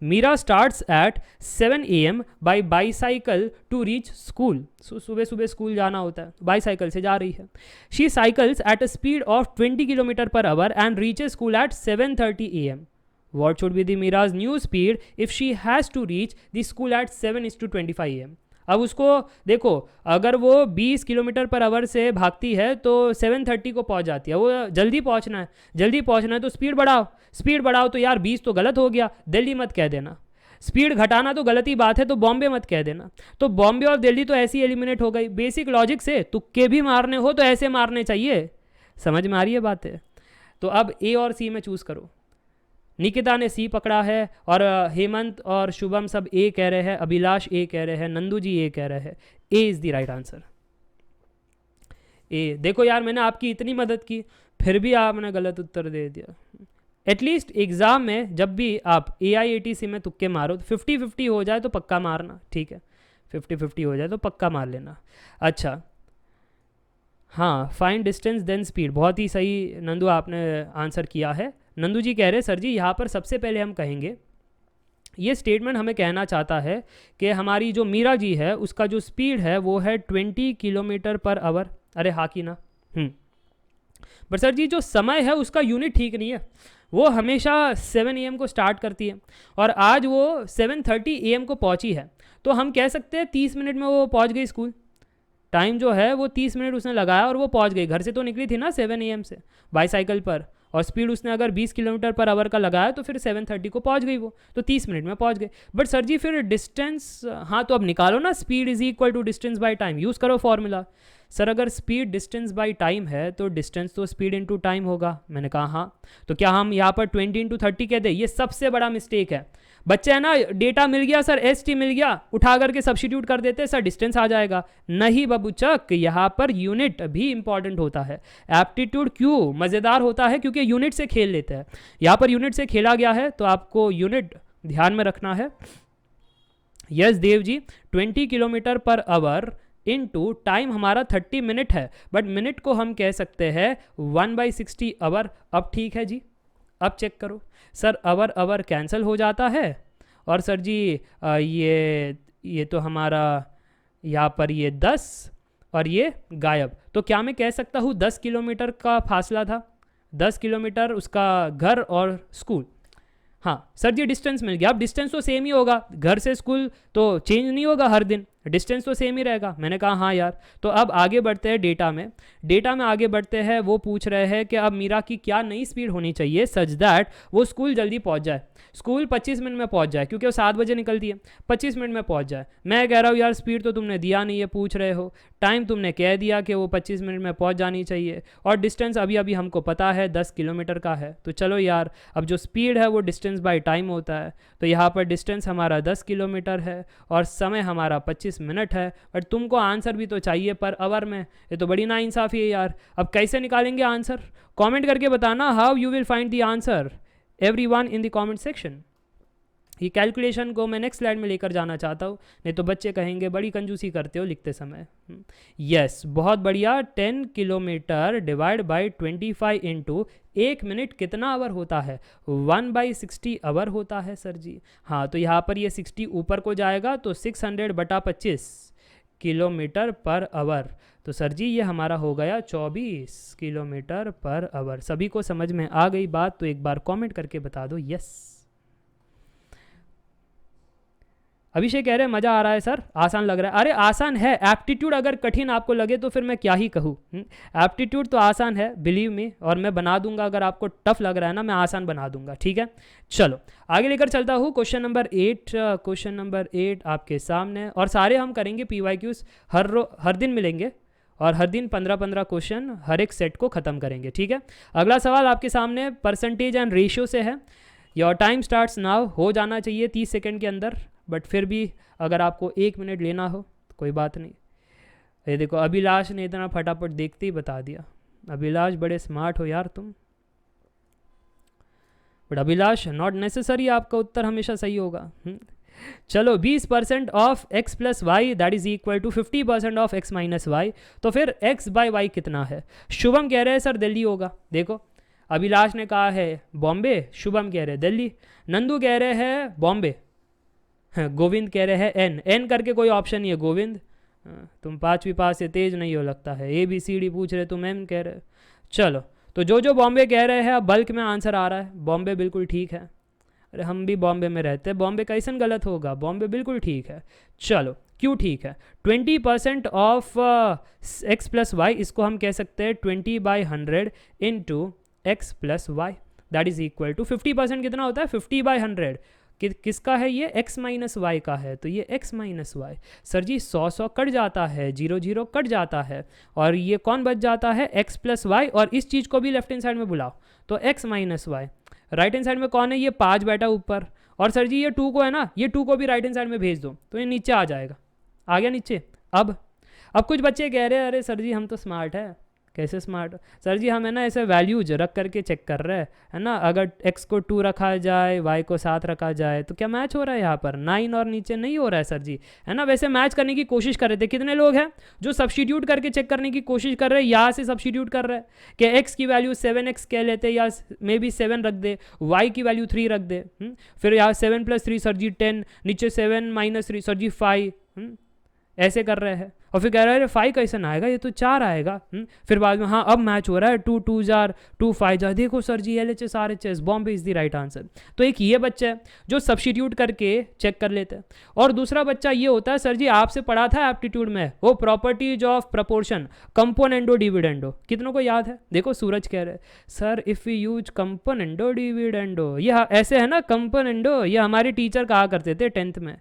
Meera starts at 7 AM by bicycle to reach school. सुबह सुबह स्कूल जाना होता है, बाईसाइकिल से जा रही है। She cycles at a speed of 20 kilometre per hour and reaches school eight 7:30 AM। What should be the Mira's new speed if she has to reach the school at 7:25 AM? अब उसको देखो, अगर वो 20 किलोमीटर पर आवर से भागती है तो 7:30 को पहुंच जाती है। वो जल्दी पहुंचना है, जल्दी पहुंचना है तो स्पीड बढ़ाओ। स्पीड बढ़ाओ तो यार 20 तो गलत हो गया, दिल्ली मत कह देना। स्पीड घटाना तो गलत ही बात है, तो बॉम्बे मत कह देना। तो बॉम्बे और दिल्ली तो ऐसी एलिमिनेट हो गई। बेसिक लॉजिक से तुक्के भी मारने हो तो ऐसे मारने चाहिए। समझ में आ रही है बातें? तो अब ए और सी में चूज़ करो। निकिता ने सी पकड़ा है और हेमंत और शुभम सब ए कह रहे हैं, अभिलाष ए कह रहे हैं, नंदू जी ए कह रहे हैं। A is the right answer. A. देखो यार, मैंने आपकी इतनी मदद की फिर भी आपने गलत उत्तर दे दिया। एटलीस्ट एग्ज़ाम में जब भी आप AIATC में तुक्के मारो तो 50-50 हो जाए तो पक्का मारना, ठीक है? 50-50 हो जाए तो पक्का मार लेना। अच्छा हाँ, फाइंड डिस्टेंस देन स्पीड, बहुत ही सही नंदू आपने आंसर किया है। नंदू जी कह रहे सर जी यहाँ पर सबसे पहले हम कहेंगे, ये स्टेटमेंट हमें कहना चाहता है कि हमारी जो मीरा जी है उसका जो स्पीड है वो है 20 किलोमीटर पर आवर। अरे हाँ कि ना? बट सर जी जो समय है उसका यूनिट ठीक नहीं है, वो हमेशा 7 AM को स्टार्ट करती है और आज वो 7:30 AM को पहुंची है। तो हम कह सकते हैं 30 मिनट में वो पहुंच गई स्कूल। टाइम जो है वो 30 मिनट उसने लगाया और वो पहुंच गई। घर से तो निकली थी ना 7 AM से बाईसाइकिल पर, और स्पीड उसने अगर 20 किलोमीटर पर आवर का लगाया तो फिर 7:30 को पहुंच गई वो, तो 30 मिनट में पहुंच गई। बट सर जी फिर डिस्टेंस, हाँ तो अब निकालो ना, speed is equal to distance by time, use करो फॉर्मूला। सर अगर स्पीड डिस्टेंस बाय टाइम है तो डिस्टेंस तो स्पीड इनटू टाइम होगा। मैंने कहा हाँ, तो क्या हम यहाँ पर 20/30 कह दें? ये सबसे बड़ा मिस्टेक है। बच्चे है ना, डेटा मिल गया सर, ST मिल गया, उठा करके सब्स्टिट्यूट कर देते सर डिस्टेंस आ जाएगा। नहीं बाबूचक, यहाँ पर यूनिट भी इंपॉर्टेंट होता है। एप्टीट्यूड क्यों मज़ेदार होता है? क्योंकि यूनिट से खेल लेते हैं। यहाँ पर यूनिट से खेला गया है तो आपको यूनिट ध्यान में रखना है। Yes Dev ji, 20 kilometre per hour into time हमारा 30 मिनट है, बट मिनट को हम कह सकते हैं 1/60 आवर। अब ठीक है जी, अब चेक करो सर, आवर कैंसिल हो जाता है और सर जी ये तो हमारा यहाँ पर ये 10 और ये गायब। तो क्या मैं कह सकता हूँ 10 किलोमीटर का फासला था, 10 किलोमीटर उसका घर और स्कूल। हाँ सर जी डिस्टेंस मिल गया। अब डिस्टेंस तो सेम ही होगा, घर से स्कूल तो चेंज नहीं होगा हर दिन, डिस्टेंस तो सेम ही रहेगा। मैंने कहा हाँ यार। तो अब आगे बढ़ते हैं डेटा में आगे बढ़ते हैं। वो पूछ रहे हैं कि अब मीरा की क्या नई स्पीड होनी चाहिए सच दैट वो स्कूल जल्दी पहुंच जाए। स्कूल 25 मिनट में पहुंच जाए, क्योंकि वो 7 बजे निकलती है, 25 मिनट में पहुंच जाए। मैं कह रहा हूँ यार स्पीड तो तुमने दिया नहीं है, पूछ रहे हो टाइम तुमने कह दिया कि वो 25 मिनट में पहुंच जानी चाहिए, और डिस्टेंस अभी अभी हमको पता है 10 किलोमीटर का है। तो चलो यार, अब जो स्पीड है वो डिस्टेंस बाय टाइम होता है, तो यहाँ पर डिस्टेंस हमारा 10 किलोमीटर है और समय हमारा 25 मिनट है। बट तुमको आंसर भी तो चाहिए पर आवर में, ये तो बड़ी नाइंसाफ़ी है यार। अब कैसे निकालेंगे आंसर? कमेंट करके बताना how you will find the answer, everyone in the comment section. ये कैलकुलेशन को मैं नेक्स्ट स्लाइड में लेकर जाना चाहता हूँ, नहीं तो बच्चे कहेंगे बड़ी कंजूसी करते हो लिखते समय। यस बहुत बढ़िया। 10 kilometre divide by 25 into 1 minute कितना आवर होता है? 1/60 आवर होता है सर जी। हाँ तो यहाँ पर ये 60 ऊपर को जाएगा तो 600/25 किलोमीटर पर आवर। तो सर जी ये हमारा हो गया 24 किलोमीटर पर आवर। सभी को समझ में आ गई बात? तो एक बार कमेंट करके बता दो यस। अभिषेक कह रहे हैं मज़ा आ रहा है सर, आसान लग रहा है। अरे आसान है, एप्टीट्यूड अगर कठिन आपको लगे तो फिर मैं क्या ही कहूँ। एप्टीट्यूड तो आसान है, बिलीव मी, और मैं बना दूंगा। अगर आपको टफ लग रहा है ना, मैं आसान बना दूंगा, ठीक है। चलो आगे लेकर चलता हूँ। क्वेश्चन नंबर 8 आपके सामने, और सारे हम करेंगे PYQs, हर दिन मिलेंगे और हर दिन 15-15 क्वेश्चन हर एक सेट को ख़त्म करेंगे, ठीक है। अगला सवाल आपके सामने परसेंटेज एंड रेशियो से है। योर टाइम स्टार्ट्स नाउ, हो जाना चाहिए 30 सेकेंड के अंदर। बट फिर भी अगर आपको 1 मिनट लेना हो तो कोई बात नहीं। ये देखो अभिलाष ने इतना फटाफट देखते ही बता दिया। अभिलाष बड़े स्मार्ट हो यार तुम। बट अभिलाष नॉट नेसेसरी आपका उत्तर हमेशा सही होगा। चलो 20% of x plus Y that is equal to 50% of x minus Y. तो फिर x बाय वाई कितना है? शुभम कह रहे हैं सर दिल्ली होगा। देखो अभिलाष ने कहा है बॉम्बे, शुभम कह रहे हैं दिल्ली, नंदू कह रहे हैं बॉम्बे, गोविंद कह रहे हैं एन करके कोई ऑप्शन नहीं है गोविंद। तुम 5वीं पास से तेज नहीं हो लगता है। ABCD पूछ रहे तुम एम कह रहे हो। चलो तो जो बॉम्बे कह रहे हैं अब बल्क में आंसर आ रहा है। बॉम्बे बिल्कुल ठीक है। अरे हम भी बॉम्बे में रहते हैं, बॉम्बे कैसन गलत होगा? बॉम्बे बिल्कुल ठीक है। चलो क्यों ठीक है? 20% ऑफ x प्लस वाई, इसको हम कह सकते हैं 20/100 into X plus Y that is equal to 50% कितना होता है? 50/100। किसका है ये? x माइनस वाई का है। तो ये x minus why sir ji 100 cut जाता है, 0 कट जाता है और ये कौन बच जाता है? x plus Y. और इस चीज़ को भी लेफ्ट हैंड साइड में बुलाओ तो x minus Y. Right hand side में कौन है? ये 5 बैठा ऊपर। और सर जी ये 2 को है ना, ये 2 को भी राइट हैंड साइड में भेज दो तो ये नीचे आ जाएगा। आ गया नीचे। अब कुछ बच्चे कह रहे हैं अरे सर जी हम तो स्मार्ट है। कैसे स्मार्ट? सर जी हम है ना ऐसे वैल्यूज रख करके चेक कर रहे हैं, है ना। अगर x को 2 रखा जाए, y को 7 रखा जाए तो क्या मैच हो रहा है? यहाँ पर 9 और नीचे नहीं हो रहा है सर जी, है ना। वैसे मैच करने की कोशिश कर रहे थे। कितने लोग हैं जो सब्स्टिट्यूट करके चेक करने की कोशिश कर रहे हैं? यहाँ से सब्स्टिट्यूट कर रहे हैं कि x की वैल्यू 7x कह लेते या मे बी 7 रख दे, y की वैल्यू 3 रख दे। फिर यहाँ 7 + 3 सर जी 10, नीचे 7 - 3 सर जी 5, ऐसे कर रहे हैं। और फिर कह रहा है 5 कैसे ना आएगा, ये तो 4 आएगा। फिर बाद में हाँ अब मैच हो रहा है 2 2 जार 2 5 जार। देखो sir ji LHS RHS Bombay is the right answer. तो एक ये बच्चा है जो सब्स्टिट्यूट करके चेक कर लेते हैं। और दूसरा बच्चा ये होता है सर जी आपसे पढ़ा था एप्टीट्यूड में वो properties of proportion, componendo dividendo. कितनों को याद है? देखो सूरज कह रहे हैं sir if you use componendo dividendo, ये ऐसे है ना कंपोनेंडो, ये हमारे टीचर कहा करते थे 10th में,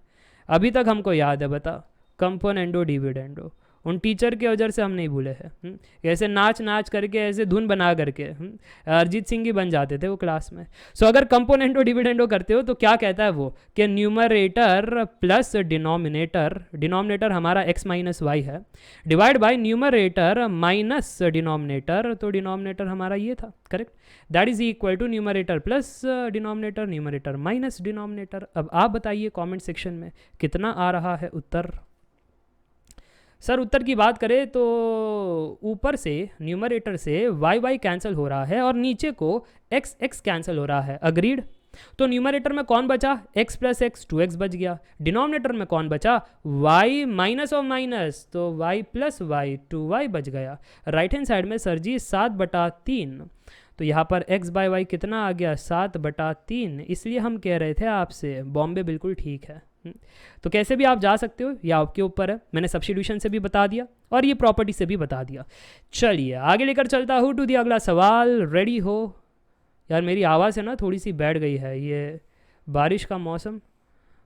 अभी तक हमको याद है। बताओ कंपोनेंडो डिविडेंडो, उन टीचर के वजह से हम नहीं भूले हैं। ऐसे नाच करके ऐसे धुन बना करके अरिजीत सिंह ही बन जाते थे वो क्लास में। सो अगर कंपोनेंटो डिविडेंडो करते हो तो क्या कहता है वो कि न्यूमरेटर प्लस डिनोमिनेटर, डिनोमिनेटर हमारा x माइनस वाई है, divide by numerator minus denominator, तो डिनोमिनेटर हमारा ये था, correct. That is equal to numerator plus denominator, numerator minus denominator. अब आप बताइए कमेंट सेक्शन में कितना आ रहा है उत्तर। सर उत्तर की बात करें तो ऊपर से न्यूमरेटर से y कैंसिल हो रहा है और नीचे को x कैंसिल हो रहा है। अग्रीड। तो न्यूमरेटर में कौन बचा? x प्लस x 2x बच गया। डिनोमिनेटर में कौन बचा? y माइनस और माइनस, तो y प्लस y 2y बच गया। राइट हैंड साइड में सर जी 7/3, तो यहाँ पर x बाय वाई कितना आ गया? 7/3। इसलिए हम कह रहे थे आपसे बॉम्बे बिल्कुल ठीक है। तो कैसे भी आप जा सकते हो, या आपके ऊपर है। मैंने सब्स्टिट्यूशन से भी बता दिया और ये प्रॉपर्टी से भी बता दिया। चलिए आगे लेकर चलता हूँ टू दी अगला सवाल। रेडी हो? यार मेरी आवाज़ है ना थोड़ी सी बैठ गई है, ये बारिश का मौसम,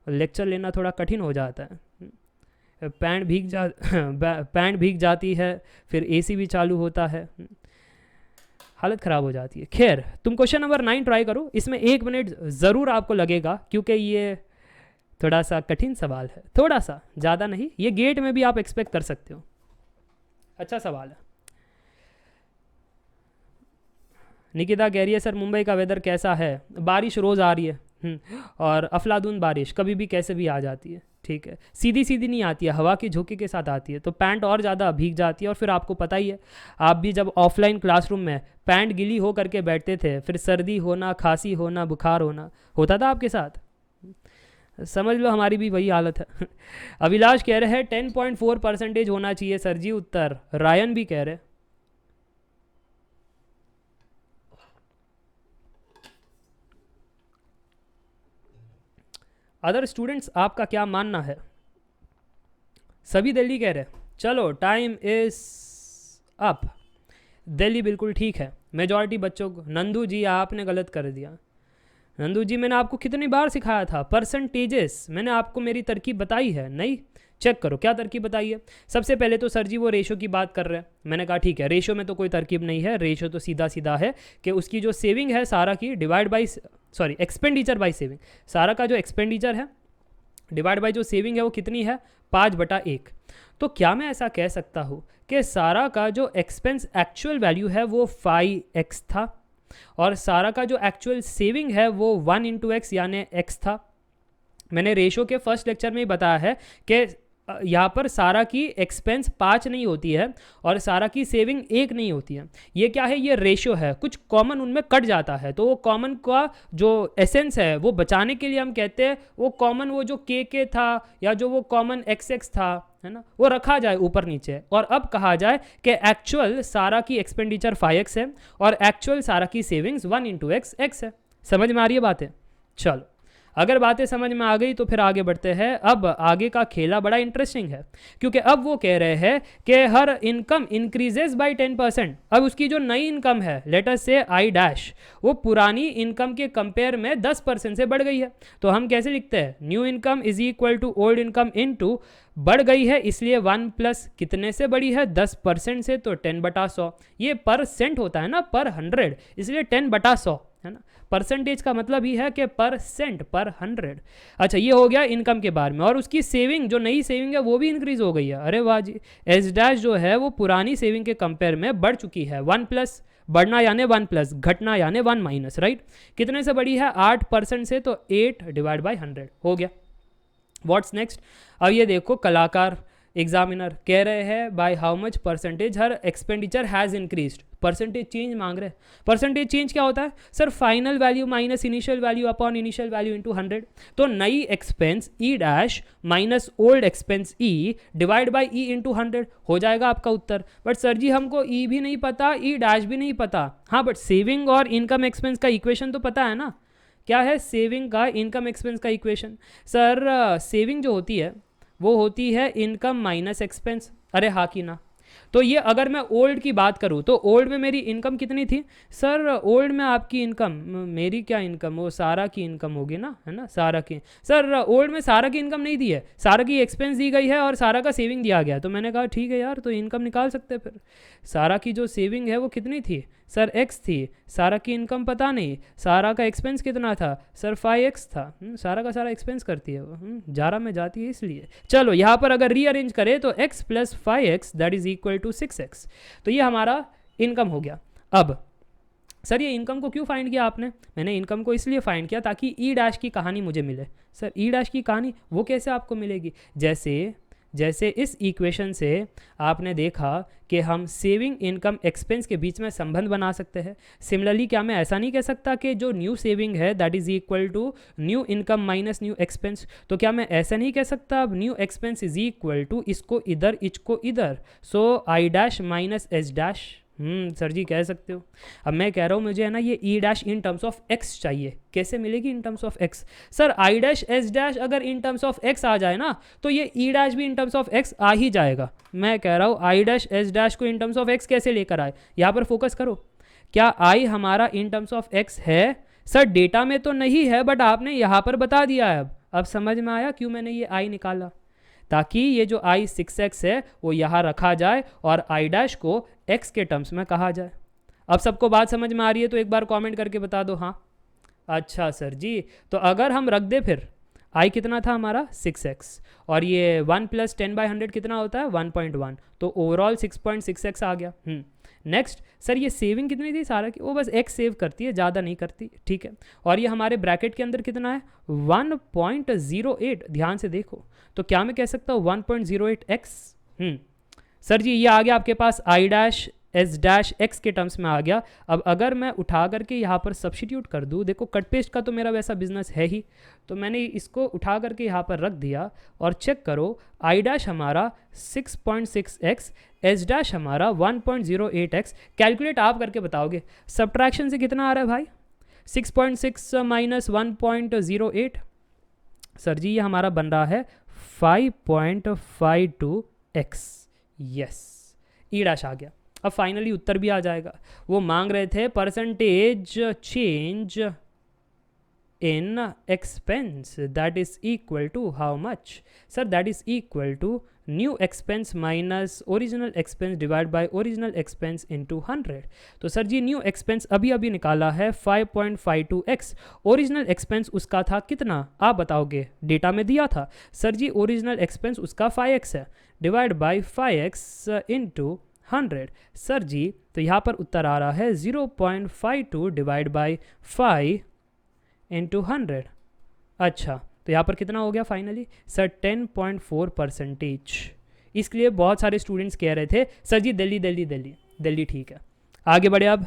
लेक्चर लेना थोड़ा कठिन हो जाता है। पैंट भीग जाती है, फिर AC भी चालू होता है, हालत ख़राब हो जाती है। खैर तुम क्वेश्चन नंबर 9 ट्राई करो, इसमें 1 मिनट ज़रूर आपको लगेगा क्योंकि ये थोड़ा सा कठिन सवाल है, थोड़ा सा, ज़्यादा नहीं। ये गेट में भी आप एक्सपेक्ट कर सकते हो। अच्छा सवाल है। निकिता कह रही है सर मुंबई का वेदर कैसा है? बारिश रोज़ आ रही है और अफलातून बारिश कभी भी कैसे भी आ जाती है, ठीक है। सीधी सीधी नहीं आती है, हवा के झोंके के साथ आती है, तो पैंट और ज़्यादा भीग जाती है। और फिर आपको पता ही है, आप भी जब ऑफलाइन क्लासरूम में पैंट गीली हो करके बैठते थे, फिर सर्दी होना, खांसी होना, बुखार होना होता था आपके साथ। समझ लो हमारी भी वही हालत है। अभिलाष कह रहे हैं 10.4% होना चाहिए सर जी उत्तर। रायन भी कह रहे। अदर स्टूडेंट्स आपका क्या मानना है? सभी दिल्ली कह रहे। चलो टाइम इज अप। दिल्ली बिल्कुल ठीक है मेजॉरिटी बच्चों को। नंदू जी आपने गलत कर दिया। नंदू जी मैंने आपको कितनी बार सिखाया था परसेंटेजेस, मैंने आपको मेरी तरकीब बताई है नहीं? चेक करो क्या तरकीब बताई है। सबसे पहले तो सर जी वो रेशो की बात कर रहे हैं, मैंने कहा ठीक है रेशो में तो कोई तरकीब नहीं है, रेशो तो सीधा सीधा है कि उसकी जो सेविंग है सारा की divide by expenditure by saving. सारा का जो एक्सपेंडिचर है डिवाइड बाई जो सेविंग है वो कितनी है 5/1। तो क्या मैं ऐसा कह सकता हूँ कि सारा का जो एक्सपेंस एक्चुअल वैल्यू है वो 5x था और सारा का जो एक्चुअल सेविंग है वो 1 × x यानी x था। मैंने रेशो के फर्स्ट लेक्चर में ही बताया है कि यहाँ पर सारा की एक्सपेंस 5 नहीं होती है और सारा की सेविंग 1 नहीं होती है। ये क्या है, ये रेशो है, कुछ कॉमन उनमें कट जाता है, तो वो कॉमन का जो एसेंस है वो बचाने के लिए हम कहते हैं वो कॉमन, वो जो के था या जो वो कॉमन एक्स था, है ना, वो रखा जाए ऊपर नीचे। और अब कहा जाए कि एक्चुअल सारा की एक्सपेंडिचर 5x है और एक्चुअल सारा की सेविंग्स 1 × x है। समझ में आ रही है बातें? चलो, अगर बातें समझ में आ गई तो फिर आगे बढ़ते हैं। अब आगे का खेला बड़ा इंटरेस्टिंग है क्योंकि अब वो कह रहे हैं कि हर इनकम इंक्रीजेस बाय 10%। अब उसकी जो नई इनकम है, लेट अस से आई डैश, वो पुरानी इनकम के कंपेयर में 10% से बढ़ गई है। तो हम कैसे लिखते हैं, new income is equal to old income into बढ़ गई है इसलिए 1 प्लस कितने से बढ़ी है 10% से, तो 10/100। ये परसेंट होता है ना, पर 100, इसलिए 10/100 है ना। परसेंटेज का मतलब ही है कि परसेंट पर 100। अच्छा, ये हो गया इनकम के बारे में। और उसकी सेविंग, जो नई सेविंग है वो भी इंक्रीज हो गई है। अरे वाह जी, एस डैश जो है वो पुरानी सेविंग के कंपेयर में बढ़ चुकी है। 1 प्लस, बढ़ना यानी 1 प्लस, घटना यानी 1 माइनस, राइट। कितने से बढ़ी है 8% से, तो 8/100 हो गया। What's next? अब ये देखो, कलाकार एग्जामिनर कह रहे हैं by how much percentage her expenditure has increased. Percentage change मांग रहे हैं। परसेंटेज चेंज क्या होता है sir? Final value minus initial value upon initial value into 100। तो नई expense E dash minus old expense E divide by E into 100 हो जाएगा आपका उत्तर। बट सर जी हमको ई भी नहीं पता, ई डैश भी नहीं पता। हाँ, बट सेविंग और इनकम एक्सपेंस का इक्वेशन तो पता है ना। क्या है सेविंग का इनकम एक्सपेंस का इक्वेशन? सर सेविंग जो होती है वो होती है इनकम माइनस एक्सपेंस। अरे हाँ कि ना? तो ये अगर मैं ओल्ड की बात करूँ तो ओल्ड में मेरी इनकम कितनी थी सर? ओल्ड में आपकी इनकम, मेरी क्या इनकम, वो सारा की इनकम होगी ना, है ना, सारा की। सर ओल्ड में सारा की इनकम नहीं दी है, सारा की एक्सपेंस दी गई है और सारा का सेविंग दिया गया। तो मैंने कहा ठीक है यार, तो इनकम निकाल सकते हैं। फिर सारा की जो सेविंग है वो कितनी थी सर? x थी। सारा की इनकम पता नहीं, सारा का एक्सपेंस कितना था सर? 5x था। सारा का सारा एक्सपेंस करती है वो, जारा में जाती है इसलिए। चलो यहाँ पर अगर रीअरेंज करें तो x plus 5x that is equal to 6x। तो ये हमारा इनकम हो गया। अब सर ये इनकम को क्यों फाइंड किया आपने? मैंने इनकम को इसलिए फाइंड किया ताकि ई डैश की कहानी मुझे मिले। सर ई डैश की कहानी वो कैसे आपको मिलेगी? जैसे इस इक्वेशन से आपने देखा कि हम सेविंग इनकम एक्सपेंस के बीच में संबंध बना सकते हैं। सिमिलरली क्या मैं ऐसा नहीं कह सकता कि जो न्यू सेविंग है that is equal to new income minus new expense? तो क्या मैं ऐसा नहीं कह सकता अब new expense is equal to इसको इधर इसको इधर, so I dash minus S dash? Sir जी कह सकते हो। अब मैं कह रहा हूँ मुझे है ना ये ई dash in terms of x चाहिए। कैसे मिलेगी in terms of x? Sir I dash S dash अगर इन टर्म्स ऑफ एक्स आ जाए ना तो ये ई डैश भी इन टर्म्स ऑफ एक्स आ ही जाएगा। मैं कह रहा हूँ आई डैश एस डैश को इन टर्म्स ऑफ एक्स कैसे लेकर आए, यहाँ पर फोकस करो। क्या आई हमारा इन टर्म्स ऑफ एक्स है? सर डेटा में तो नहीं है बट आपने यहाँ पर बता दिया है। अब समझ में आया क्यों मैंने ये आई निकाला, ताकि ये जो आई 6x है वो यहाँ रखा जाए और आई डैश को x के टर्म्स में कहा जाए। अब सबको बात समझ में आ रही है तो एक बार कमेंट करके बता दो हाँ। अच्छा सर जी, तो अगर हम रख दे फिर आई कितना था हमारा 6x और ये 1 प्लस 10/100 कितना होता है 1.1, तो ओवरऑल 6.6x आ गया। नेक्स्ट सर ये सेविंग कितनी थी सारा की? वो बस x सेव करती है, ज़्यादा नहीं करती, ठीक है। और ये हमारे ब्रैकेट के अंदर कितना है 1.08, ध्यान से देखो। तो क्या मैं कह सकता हूँ 1.08x? सर जी ये आ गया आपके पास I dash S dash X के टर्म्स में आ गया। अब अगर मैं उठा करके यहाँ पर सब्स्टिट्यूट कर दूँ, देखो कट पेस्ट का तो मेरा वैसा बिजनेस है ही, तो मैंने इसको उठा करके यहाँ पर रख दिया और चेक करो आई डैश हमारा 6.6x, एस डैश हमारा 1.08x। कैलकुलेट आप करके बताओगे सब्ट्रैक्शन से कितना आ रहा है भाई? 6.6 माइनस 1.08। सर जी ये हमारा बन रहा है 5.52x। यस, ई डैश आ गया। अब फाइनली उत्तर भी आ जाएगा। वो मांग रहे थे percentage change in expense that is equal to how much? Sir that is equal to new expense minus original expense divide by original expense into 100। तो सर जी न्यू एक्सपेंस अभी अभी निकाला है 5.52x, ओरिजिनल एक्सपेंस उसका था कितना आप बताओगे, डेटा में दिया था सर जी ओरिजिनल एक्सपेंस उसका 5x है, divide by 5x into 100 sir जी। तो यहाँ पर उत्तर आ रहा है 0.52 डिवाइड बाय 5 इंटू 100। अच्छा तो यहाँ पर कितना हो गया फाइनली सर 10.4%। इसलिए बहुत सारे स्टूडेंट्स कह रहे थे सर जी दिल्ली दिल्ली दिल्ली दिल्ली। ठीक है आगे बढ़े। अब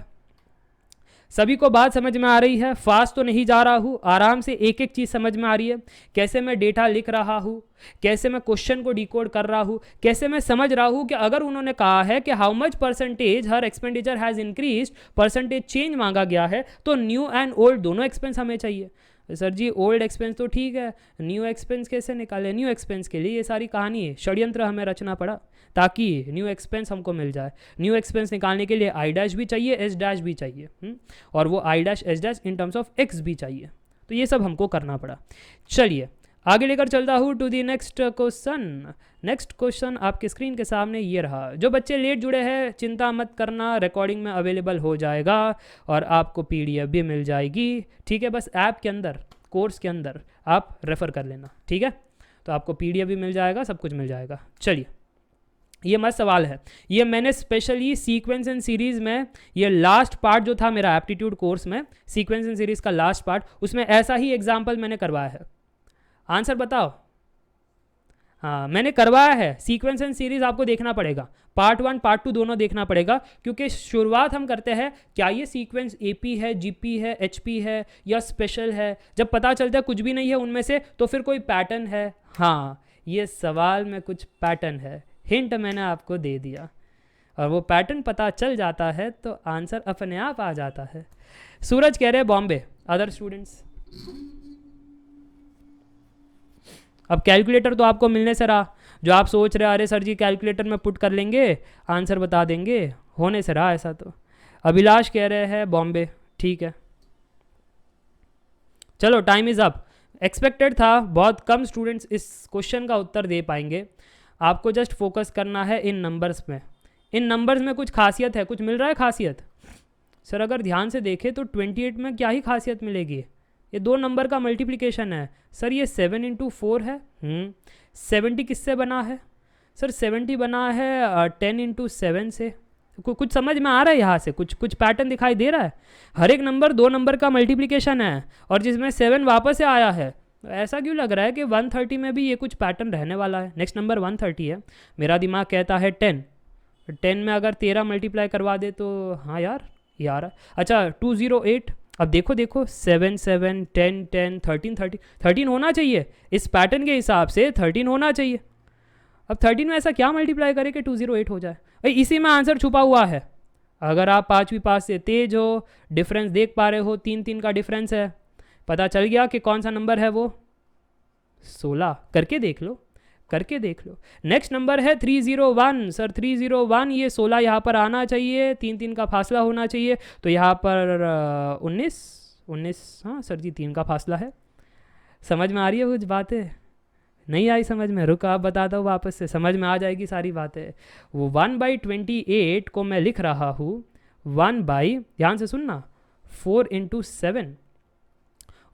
सभी को बात समझ में आ रही है, फास्ट तो नहीं जा रहा हूँ, आराम से एक एक चीज़ समझ में आ रही है, कैसे मैं डेटा लिख रहा हूँ, कैसे मैं क्वेश्चन को डिकोड कर रहा हूँ, कैसे मैं समझ रहा हूँ कि अगर उन्होंने कहा है कि how much percentage her expenditure has increase, percentage change मांगा गया है, तो न्यू एंड ओल्ड दोनों एक्सपेंस हमें चाहिए। सर जी ओल्ड एक्सपेंस तो ठीक है, न्यू एक्सपेंस कैसे निकाले, न्यू एक्सपेंस के लिए ये सारी कहानी है, षड्यंत्र हमें रचना पड़ा ताकि न्यू एक्सपेंस हमको मिल जाए। न्यू एक्सपेंस निकालने के लिए आई डैश भी चाहिए, एस डैश भी चाहिए, और वो आई dash S dash in terms of x भी चाहिए, तो ये सब हमको करना पड़ा। चलिए आगे लेकर चलता हूँ to the next question. Next question आपके स्क्रीन के सामने ये रहा। जो बच्चे लेट जुड़े हैं चिंता मत करना, रिकॉर्डिंग में अवेलेबल हो जाएगा और आपको PDF भी मिल जाएगी। ठीक है, बस ऐप के अंदर कोर्स के अंदर आप रेफ़र कर लेना। ठीक है, तो आपको PDF भी मिल जाएगा, सब कुछ मिल जाएगा। चलिए ये मस्त सवाल है, ये मैंने स्पेशली सीक्वेंस एंड सीरीज़ में, ये लास्ट पार्ट जो था मेरा एप्टीट्यूड कोर्स में, सीक्वेंस एंड सीरीज़ का लास्ट पार्ट, उसमें ऐसा ही एग्जाम्पल मैंने करवाया है। आंसर बताओ। हाँ मैंने करवाया है, सीक्वेंस एंड सीरीज़ आपको देखना पड़ेगा, पार्ट 1 पार्ट 2 दोनों देखना पड़ेगा, क्योंकि शुरुआत हम करते हैं क्या ये सीक्वेंस AP है, GP है, HP है या स्पेशल है। जब पता चलता है कुछ भी नहीं है उनमें से, तो फिर कोई पैटर्न है। हाँ ये सवाल में कुछ पैटर्न है, हिंट मैंने आपको दे दिया, और वो पैटर्न पता चल जाता है तो आंसर अपने आप आ जाता है। सूरज कह रहे बॉम्बे, अदर स्टूडेंट्स। अब कैलकुलेटर तो आपको मिलने से रहा, जो आप सोच रहे अरे सर जी कैलकुलेटर में पुट कर लेंगे आंसर बता देंगे, होने से रहा ऐसा। तो अभिलाष कह रहे हैं बॉम्बे, ठीक है। चलो टाइम इज़ अप। एक्सपेक्टेड था बहुत कम स्टूडेंट्स इस क्वेश्चन का उत्तर दे पाएंगे, आपको जस्ट फोकस करना है इन नंबर्स में। इन नंबर्स में कुछ खासियत है, कुछ मिल रहा है खासियत। सर अगर ध्यान से देखें तो 28 में क्या ही खासियत मिलेगी, ये 2 नंबर का मल्टीप्लिकेशन है। सर ये 7 × 4 है। 70 किससे बना है सर, 70 बना है 10 × 7 से। कुछ समझ में आ रहा है यहाँ से, कुछ पैटर्न दिखाई दे रहा है। हर एक नंबर 2 नंबर का मल्टीप्लिकेशन है और जिसमें 7 वापस से आया है, ऐसा क्यों लग रहा है कि 130 में भी ये कुछ पैटर्न रहने वाला है। नेक्स्ट नंबर 130 है, मेरा दिमाग कहता है 10 में अगर 13 मल्टीप्लाई करवा दे तो हाँ यार अच्छा 208। अब देखो 7 7 10 10 13 13 होना चाहिए, इस पैटर्न के हिसाब से 13 होना चाहिए। अब 13 में ऐसा क्या मल्टीप्लाई करे कि 208 हो जाए, भाई इसी में आंसर छुपा हुआ है। अगर आप 5वीं पास से तेज हो, डिफरेंस देख पा रहे हो, 3 का डिफरेंस है, पता चल गया कि कौन सा नंबर है वो 16, करके देख लो। नेक्स्ट नंबर है 301। सर 301, ये 16 यहाँ पर आना चाहिए, 3 का फासला होना चाहिए, तो यहाँ पर 19। हाँ सर जी 3 का फासला है। समझ में आ रही है कुछ बातें, नहीं आई समझ में, रुक आप बताता हूँ वापस से, समझ में आ जाएगी सारी बातें। वो 1/28 को मैं लिख रहा हूँ ध्यान से सुनना 4 × 7।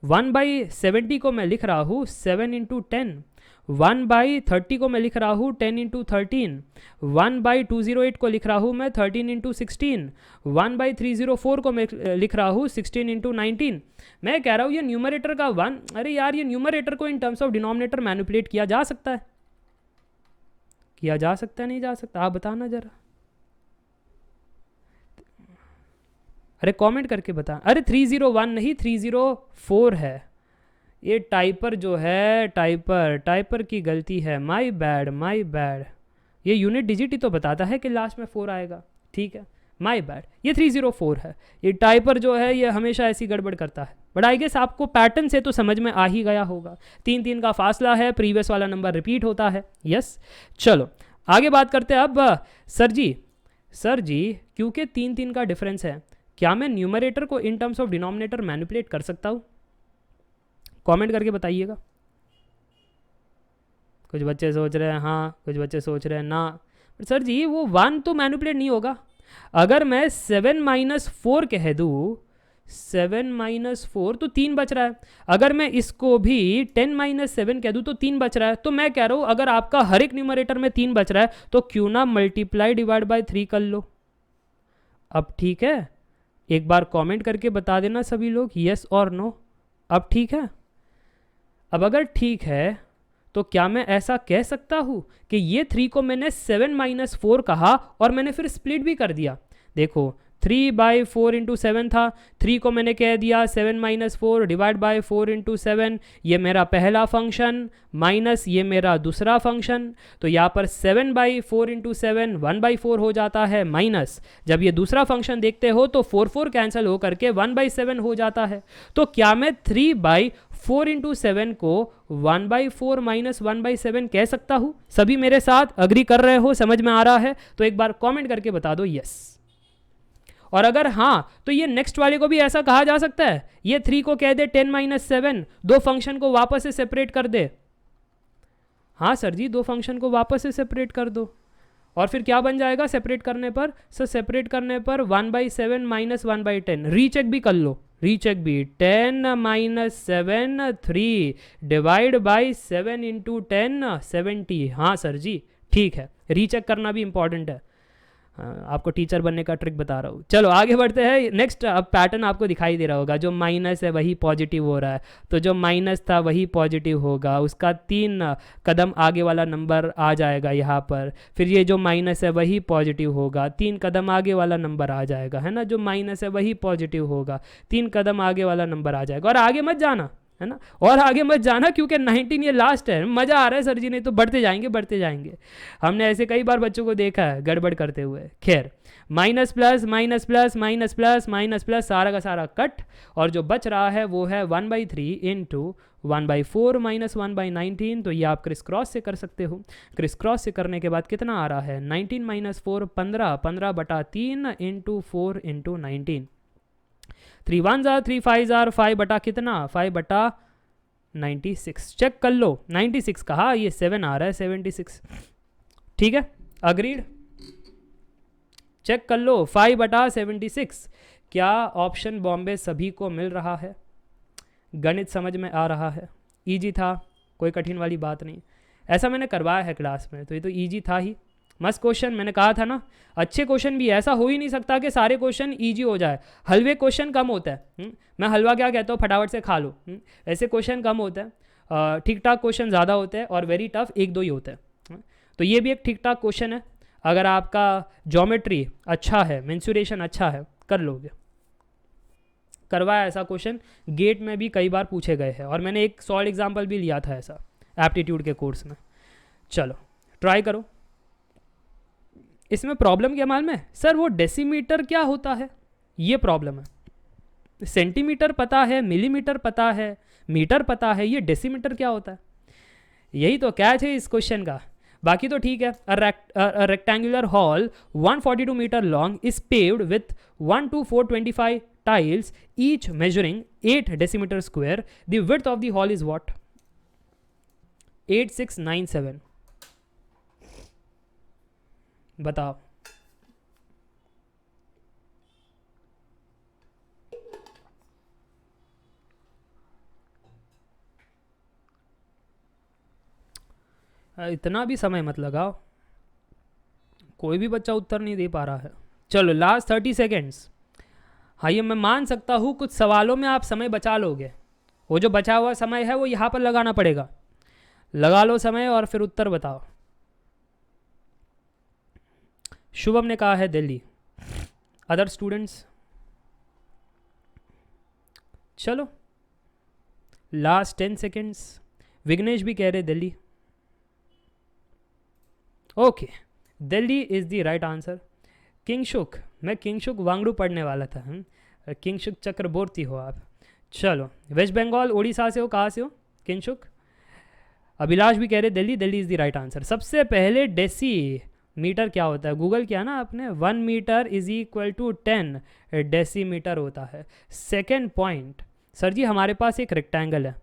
1/70 को मैं लिख रहा हूँ 7 × 10। 1/30 को मैं लिख रहा हूँ 10 × 13। 1/208 को लिख रहा हूँ मैं 13 × 16। 1/304 को मैं लिख रहा हूँ 16 × 19। मैं कह रहा हूँ ये न्यूमरेटर का 1, अरे यार ये न्यूमरेटर को in terms of denominator manipulate किया जा सकता है, नहीं जा सकता, आप बताना जरा, अरे कमेंट करके बता। अरे 301 नहीं 304 है, ये टाइपर जो है, टाइपर की गलती है, माय बैड। ये यूनिट डिजिट ही तो बताता है कि लास्ट में 4 आएगा, ठीक है, माय बैड, ये 304 है। ये टाइपर जो है ये हमेशा ऐसी गड़बड़ करता है, बट आई गेस आपको पैटर्न से तो समझ में आ ही गया होगा। 3 का फासला है, प्रीवियस वाला नंबर रिपीट होता है। यस चलो आगे बात करते हैं। अब सर जी क्योंकि 3 का डिफरेंस है, क्या मैं न्यूमरेटर को in terms of denominator manipulate कर सकता हूँ? कमेंट करके बताइएगा। कुछ बच्चे सोच रहे हैं हाँ, कुछ बच्चे सोच रहे हैं ना। पर सर जी वो 1 तो मैनिपुलेट नहीं होगा। अगर मैं 7 - 4 कह दूँ, 7 - 4 तो 3 बच रहा है। अगर मैं इसको भी 10 - 7 कह दूँ तो 3 बच रहा है। तो मैं कह रहा हूँ अगर आपका हर एक न्यूमरेटर में 3 बच रहा है तो क्यों ना मल्टीप्लाई डिवाइड बाय 3 कर लो। अब ठीक है, एक बार कमेंट करके बता देना सभी लोग यस और नो। अब ठीक है। अब अगर ठीक है तो क्या मैं ऐसा कह सकता हूँ कि ये 3 को मैंने 7 - 4 कहा और मैंने फिर स्प्लिट भी कर दिया। देखो 3/4 × 7 था, 3 को मैंने कह दिया 7 - 4 डिवाइड बाय 4 × 7। ये मेरा पहला फंक्शन माइनस ये मेरा दूसरा फंक्शन। तो यहाँ पर 7/4 × 7 1/4 हो जाता है, माइनस जब ये दूसरा फंक्शन देखते हो तो 4 कैंसिल हो करके 1/7 हो जाता है। तो क्या मैं 3/4 × 7 को 1/4 - 1/7 कह सकता हूँ? सभी मेरे साथ अग्री कर रहे हो? समझ में आ रहा है? तो एक बार कमेंट करके बता दो यस। और अगर हाँ तो ये नेक्स्ट वाले को भी ऐसा कहा जा सकता है, ये 3 को कह दे 10 - 7, दो फंक्शन को वापस से सेपरेट कर दे। हाँ सर जी, दो फंक्शन को वापस से सेपरेट कर दो और फिर क्या बन जाएगा सेपरेट करने पर? सर सेपरेट करने पर 1/7 - 1/10। रीचेक भी कर लो, रीचेक भी। 10 - 7 3 डिवाइड बाई 7 × 10 70। हाँ सर जी ठीक है, रीचेक करना भी इंपॉर्टेंट है। आपको टीचर बनने का ट्रिक बता रहा हूँ। चलो आगे बढ़ते हैं। नेक्स्ट अब पैटर्न आपको दिखाई दे रहा होगा, जो माइनस है वही पॉजिटिव हो रहा है, तो जो माइनस था वही पॉजिटिव होगा, उसका 3 कदम आगे वाला नंबर आ जाएगा यहाँ पर। फिर ये जो माइनस है वही पॉजिटिव होगा, 3 कदम आगे वाला नंबर आ जाएगा, है ना। जो माइनस है वही पॉजिटिव होगा, 3 कदम आगे वाला नंबर आ जाएगा। और आगे मत जाना, है ना, और आगे मत जाना क्योंकि 19 ये लास्ट है। मज़ा आ रहा है सर जी, नहीं तो बढ़ते जाएंगे बढ़ते जाएंगे। हमने ऐसे कई बार बच्चों को देखा है गड़बड़ करते हुए। खैर minus plus minus plus minus plus minus plus सारा का सारा कट, और जो बच रहा है वो है 1/3 × 1/4 - 1/19। तो ये आप क्रिस क्रॉस से कर सकते हो। क्रिस क्रॉस से करने के बाद कितना आ रहा है? 19 - 4 15, 15/3 × 4 × 19। 3 1s are 3 5s are 5 बटा कितना? 5/96। चेक कर लो, 96 कहा, ये 7 आ रहा है 76। ठीक है, अग्रीड। चेक कर लो 5/76। क्या ऑप्शन बॉम्बे सभी को मिल रहा है? गणित समझ में आ रहा है? इजी था, कोई कठिन वाली बात नहीं। ऐसा मैंने करवाया है क्लास में, तो ये तो इजी था ही। मस्त क्वेश्चन, मैंने कहा था ना, अच्छे क्वेश्चन भी ऐसा हो ही नहीं सकता कि सारे क्वेश्चन इजी हो जाए। हलवे क्वेश्चन कम होता है। मैं हलवा क्या कहता हूँ? फटाफट से खा लो। ऐसे क्वेश्चन कम होता है, ठीक ठाक क्वेश्चन ज़्यादा होते हैं, और वेरी टफ 1-2 ही होते हैं। तो ये भी एक ठीक ठाक क्वेश्चन है। अगर आपका ज्योमेट्री अच्छा है, मेंसुरेशन अच्छा है, कर लोगे। करवाया ऐसा क्वेश्चन, गेट में भी कई बार पूछे गए हैं, और मैंने एक सॉल्ड एग्जाम्पल भी लिया था ऐसा एप्टीट्यूड के कोर्स में। चलो ट्राई करो। इसमें प्रॉब्लम क्या मालूम है सर? वो डेसीमीटर क्या होता है, ये प्रॉब्लम है। सेंटीमीटर पता है, मिलीमीटर पता है, मीटर पता है, ये डेसीमीटर क्या होता है? यही तो कैच है इस क्वेश्चन का। बाकी तो ठीक है। A rectangular hall 142 metre long is paved with 1 to 425 tiles, each measuring 8 decimeter square. The width of the hall is what? 8697। बताओ। इतना भी समय मत लगाओ, कोई भी बच्चा उत्तर नहीं दे पा रहा है। चलो लास्ट 30 सेकेंड्स। हाँ ये मैं मान सकता हूँ कुछ सवालों में आप समय बचा लोगे, वो जो बचा हुआ समय है वो यहाँ पर लगाना पड़ेगा। लगा लो समय और फिर उत्तर बताओ। शुभम ने कहा है दिल्ली। Other students? चलो लास्ट 10 सेकेंड्स। विघ्नेश भी कह रहे Delhi. Okay, Delhi is the right answer. Kingshuk, मैं किंगशुक वांगड़ू पढ़ने वाला था। किंगशुक चक्रवर्ती हो आप। चलो वेस्ट बंगाल उड़ीसा से हो, कहाँ से हो किंगशुक? अभिलाष भी कह रहे Delhi. Delhi is the right answer. सबसे पहले डेसी मीटर क्या होता है गूगल किया ना आपने? 1 metre is equal to 10 decimetre होता है। सेकेंड पॉइंट, सर जी हमारे पास एक रेक्टेंगल है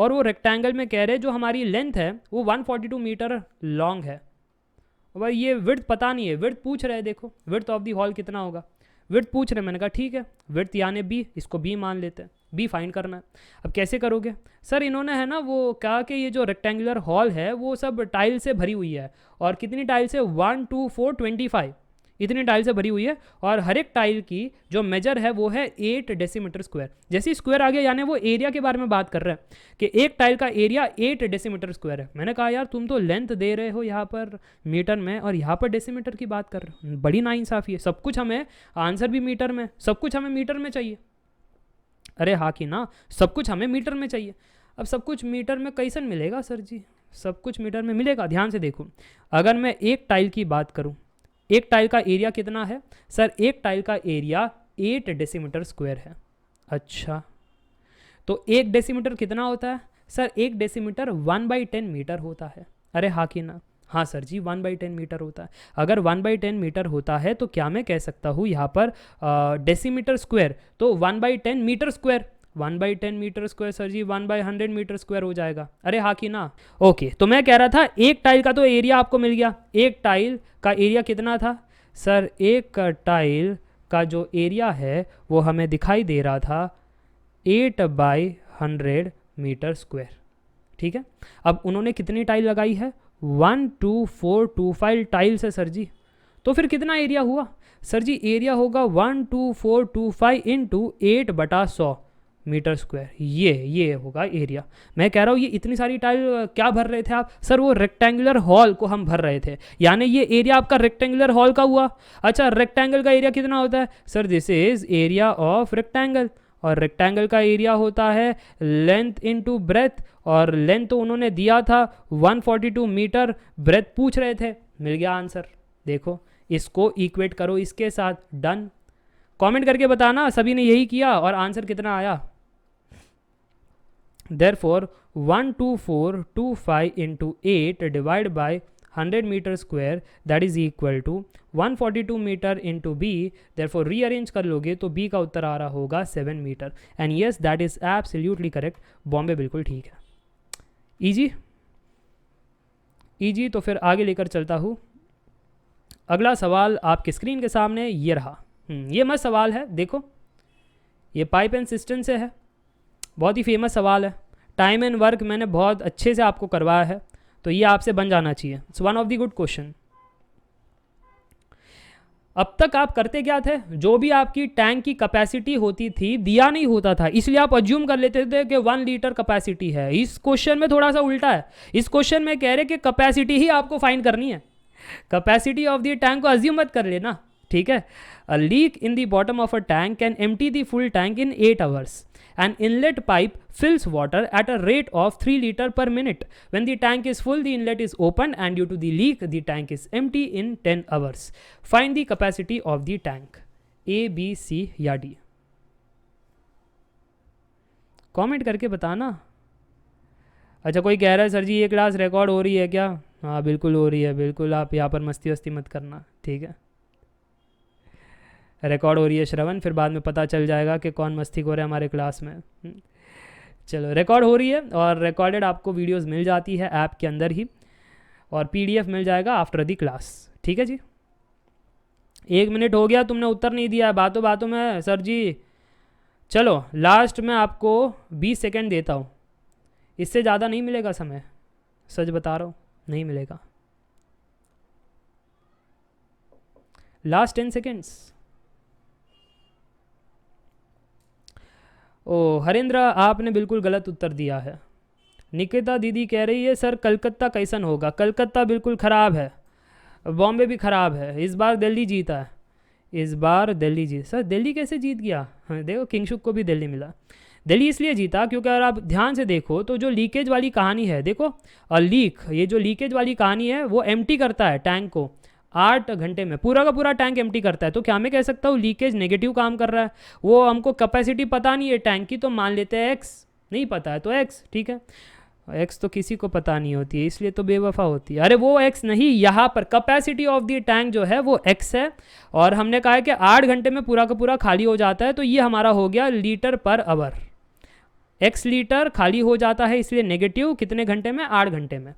और वो रेक्टेंगल में कह रहे जो हमारी लेंथ है वो 142 मीटर लॉन्ग है। भाई ये विड्थ पता नहीं है, विड्थ पूछ रहे हैं, देखो विड्थ ऑफ द हॉल कितना होगा, विड्थ पूछ रहे हैं। मैंने कहा ठीक है, विड्थ यानी बी, इसको बी मान लेते हैं, बी फाइंड करना है। अब कैसे करोगे सर? इन्होंने है ना वो कहा कि ये जो रेक्टेंगुलर हॉल है वो सब टाइल से भरी हुई है, और कितनी टाइल से? 1 2 4 25, इतनी टाइल से भरी हुई है, और हर एक टाइल की जो मेजर है वो है 8 डेसीमीटर स्क्वायर। जैसे ही स्क्वायर आ गया यानी वो एरिया के बारे में बात कर रहे हैं कि एक टाइल का एरिया 8 डेसीमीटर स्क्वायर है। मैंने कहा यार तुम तो लेंथ दे रहे हो यहाँ पर मीटर में और यहाँ पर डेसीमीटर की बात कर रहे हो, बड़ी नाइंसाफ़ी है। सब कुछ हमें आंसर भी मीटर में, सब कुछ हमें मीटर में चाहिए। अरे हाँ कि ना, सब कुछ हमें मीटर में चाहिए। अब सब कुछ मीटर में कैसन मिलेगा सर जी? सब कुछ मीटर में मिलेगा? ध्यान से देखो, अगर मैं एक टाइल की बात करूँ, एक टाइल का एरिया कितना है सर? एक टाइल का एरिया 8 डेसीमीटर स्क्वायर है। अच्छा, तो 1 डेसीमीटर कितना होता है सर? 1 डेसीमीटर 1/10 मीटर होता है। अरे हाँ कि ना? हाँ सर जी, 1/10 मीटर होता है। अगर 1/10 मीटर होता है तो क्या मैं कह सकता हूँ यहाँ पर डेसीमीटर स्क्वायर, तो 1/10 metre square, 1/10 metre square sir जी 1/100 मीटर स्क्वायर हो जाएगा। अरे हाँ कि ना? ओके, तो मैं कह रहा था एक टाइल का तो एरिया आपको मिल गया। एक टाइल का एरिया कितना था सर? एक टाइल का जो एरिया है वो हमें दिखाई दे रहा था 8/100 मीटर स्क्वायर। ठीक है, अब उन्होंने कितनी टाइल लगाई है? 1 2 4 2 5 टाइल्स है सर जी। तो फिर कितना एरिया हुआ सर जी? एरिया होगा 1 2 4 2 5 इंटू 8/100 मीटर स्क्वायर, ये होगा एरिया। मैं कह रहा हूँ ये इतनी सारी टाइल क्या भर रहे थे आप सर? वो रेक्टेंगुलर हॉल को हम भर रहे थे, यानी ये एरिया आपका रेक्टेंगुलर हॉल का हुआ। अच्छा, रेक्टेंगल का एरिया कितना होता है sir? This is area of rectangle, और रेक्टेंगल का एरिया होता है लेंथ इनटू ब्रेथ, और लेंथ तो उन्होंने दिया था 142 मीटर, ब्रेथ पूछ रहे थे, मिल गया आंसर। देखो इसको इक्वेट करो इसके साथ, डन। कमेंट करके बताना सभी ने यही किया और आंसर कितना आया। Therefore 12425 into 8 divided by 100 meter square, that is equal to 142 metre into B. therefore rearrange कर लोगे तो बी का उत्तर आ रहा होगा 7 metre. And yes, that is absolutely correct. Bombay बिल्कुल ठीक है। इजी इजी, तो फिर आगे लेकर चलता हूँ। अगला सवाल आपके स्क्रीन के सामने ये रहा। ये मस्त सवाल है, देखो ये पाइप एंड सिस्टम से है, बहुत ही फेमस सवाल है। टाइम एंड वर्क मैंने बहुत अच्छे से आपको करवाया है, तो ये आपसे बन जाना चाहिए। It's one of the good question. अब तक आप करते क्या थे? जो भी आपकी टैंक की कैपेसिटी होती थी दिया नहीं होता था, इसलिए आप अज्यूम कर लेते थे कि 1 लीटर कैपेसिटी है। इस क्वेश्चन में थोड़ा सा उल्टा है। इस क्वेश्चन में कह रहे कि कैपेसिटी ही आपको फाइंड करनी है, कैपेसिटी ऑफ द टैंक को अज्यूम मत कर लेना। ठीक है, a leak in the bottom of a tank can empty the full tank in 8 hours. An inlet pipe fills water at a rate of 3 liters per minute. When the tank is full, the inlet is open, and due to the leak, the tank is empty in 10 hours. Find the capacity of the tank. A, B, C या D? कमेंट करके बताना। अच्छा, कोई कह रहा है सर जी ये क्लास रिकॉर्ड हो रही है क्या? हाँ बिल्कुल हो रही है, बिल्कुल आप यहाँ पर मस्ती वस्ती मत करना, ठीक है। रिकॉर्ड हो रही है श्रवण, फिर बाद में पता चल जाएगा कि कौन मस्ती हो रहा है हमारे क्लास में। चलो, रिकॉर्ड हो रही है और रिकॉर्डेड आपको वीडियोस मिल जाती है ऐप के अंदर ही, और पीडीएफ मिल जाएगा आफ्टर द क्लास। ठीक है जी, 1 मिनट हो गया, तुमने उत्तर नहीं दिया है बातों बातों में सर जी। चलो लास्ट में आपको 20 सेकेंड देता हूँ, इससे ज़्यादा नहीं मिलेगा समय, सच बता रहा हूँ नहीं मिलेगा। Last 10 seconds. ओ हरेंद्र, आपने बिल्कुल गलत उत्तर दिया है। निकिता दीदी कह रही है सर कलकत्ता कैसन होगा? कलकत्ता बिल्कुल ख़राब है, बॉम्बे भी ख़राब है। इस बार दिल्ली जीता है, इस बार दिल्ली जीत। सर दिल्ली कैसे जीत गया? हाँ, देखो किंगशुक को भी दिल्ली मिला। दिल्ली इसलिए जीता क्योंकि अगर आप ध्यान से देखो तो जो लीकेज वाली कहानी है, देखो और ये जो लीकेज वाली कहानी है वो एम्प्टी करता है टैंक को 8 घंटे में, पूरा का पूरा टैंक एम्प्टी करता है। तो क्या मैं कह सकता हूँ लीकेज नेगेटिव काम कर रहा है? वो हमको कैपेसिटी पता नहीं है टैंक की, तो मान लेते हैं एक्स, नहीं पता है तो एक्स, ठीक है। एक्स तो किसी को पता नहीं होती है, इसलिए तो बेवफा होती है। अरे वो एक्स नहीं, यहाँ पर कैपेसिटी ऑफ द टैंक जो है वो एक्स है, और हमने कहा है कि 8 घंटे में पूरा का पूरा खाली हो जाता है, तो ये हमारा हो गया litre per hour. x litre खाली हो जाता है, इसलिए नेगेटिव कितने घंटे में, 8 घंटे में।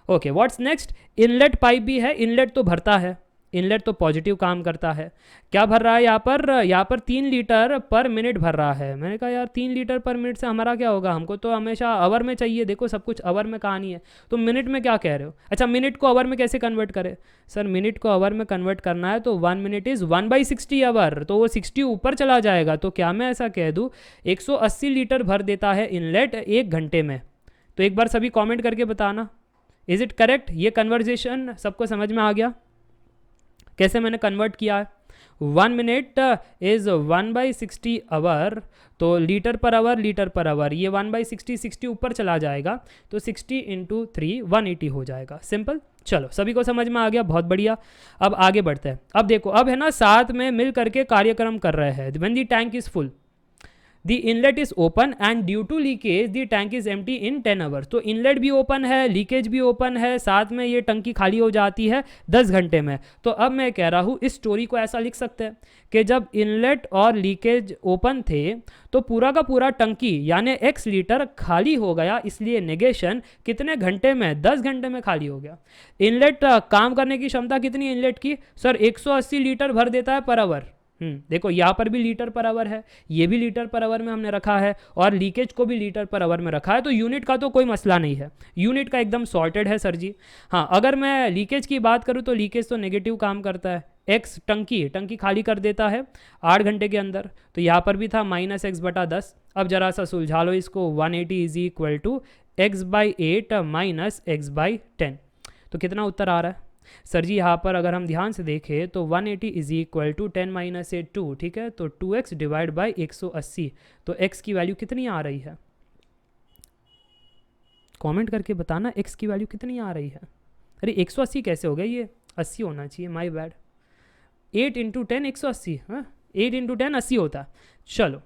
Okay, what's next, inlet pipe भी है, इनलेट तो भरता है, इनलेट तो पॉजिटिव काम करता है। क्या भर रहा है यहाँ पर 3 लीटर पर मिनट भर रहा है। मैंने कहा यार 3 लीटर पर मिनट से हमारा क्या होगा, हमको तो हमेशा आवर में चाहिए, देखो सब कुछ आवर में कहानी है, तो मिनट में क्या कह रहे हो। अच्छा, मिनट को आवर में कैसे कन्वर्ट करें, सर मिनट को आवर में कन्वर्ट करना है तो 1 मिनट इज़ 1/60 आवर, तो वो 60 ऊपर चला जाएगा, तो क्या मैं ऐसा कह दूँ 180 लीटर भर देता है इनलेट 1 घंटे में। तो एक बार सभी कॉमेंट करके बताना, इज़ इट करेक्ट। ये कन्वर्जेशन सबको समझ में आ गया कैसे मैंने कन्वर्ट किया है। 1 मिनट इज़ 1/60 आवर, तो लीटर पर आवर, ये 1/60, 60 ऊपर चला जाएगा, तो 60 × 3 180 हो जाएगा। सिंपल। चलो सभी को समझ में आ गया, बहुत बढ़िया। अब आगे बढ़ते हैं। अब देखो, अब है ना साथ में मिल करके कार्यक्रम कर रहे हैं। When the tank is full, the inlet is open and due to leakage the tank is empty in 10 hours. तो इनलेट भी ओपन है, लीकेज भी ओपन है, साथ में ये टंकी खाली हो जाती है 10 घंटे में। तो अब मैं कह रहा हूँ इस स्टोरी को ऐसा लिख सकते हैं कि जब इनलेट और लीकेज ओपन थे तो पूरा का पूरा टंकी यानी x लीटर खाली हो गया, इसलिए नेगेशन कितने घंटे में, 10 घंटे में खाली हो गया। इनलेट काम करने की क्षमता कितनी है इनलेट की, सर 180 लीटर भर देता है पर आवर। देखो यहाँ पर भी लीटर पर आवर है, ये भी लीटर पर आवर में हमने रखा है, और लीकेज को भी लीटर पर आवर में रखा है, तो यूनिट का तो कोई मसला नहीं है, यूनिट का एकदम सॉर्टेड है सर जी। हाँ, अगर मैं लीकेज की बात करूँ तो लीकेज तो नेगेटिव काम करता है, एक्स टंकी खाली कर देता है 8 घंटे के अंदर, तो यहाँ पर भी था -x/10। अब जरा सा सुलझा लो इसको, 180 = x/8 - x/10। तो कितना उत्तर आ रहा है सर जी। यहाँ पर अगर हम ध्यान से देखें तो 180 = 10 - 8 2, ठीक है, तो 2x / 180, तो x की वैल्यू कितनी आ रही है, कमेंट करके बताना x की वैल्यू कितनी आ रही है। अरे 180 कैसे हो गया, ये 80 होना चाहिए, माय बैड। 8 × 10 180, हाँ 8 × 10 80 होता है। चलो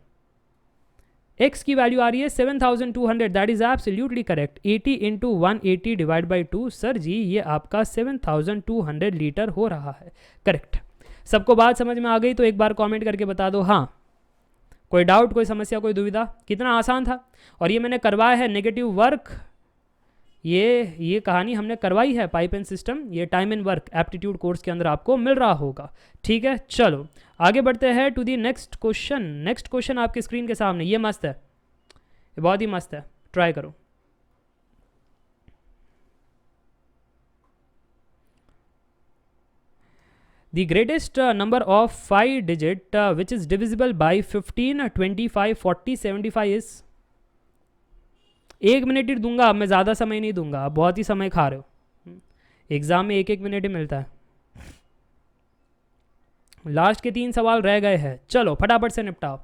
x की वैल्यू आ रही है 7200, that is absolutely correct. 80 × 180 / 2, sir जी ये आपका 7200 लीटर हो रहा है, करेक्ट। सबको बात समझ में आ गई तो एक बार कमेंट करके बता दो हाँ। कोई डाउट, कोई समस्या, कोई दुविधा। कितना आसान था, और ये मैंने करवाया है नेगेटिव वर्क, ये कहानी हमने करवाई है पाइप एंड सिस्टम, ये time and work aptitude course के अंदर आपको मिल रहा होगा, ठीक है। चलो आगे बढ़ते हैं to the next question. Next question आपके स्क्रीन के सामने, ये मस्त है, ये बहुत ही मस्त है, ट्राई करो। The greatest number of 5 digit which is divisible by 15, 25, 40, 75 is। 1 minute ही दूंगा, मैं ज़्यादा समय नहीं दूंगा, आप बहुत ही समय खा रहे हो, एग्जाम में 1 मिनट ही मिलता है। लास्ट के 3 सवाल रह गए हैं, चलो फटाफट से निपटाओ।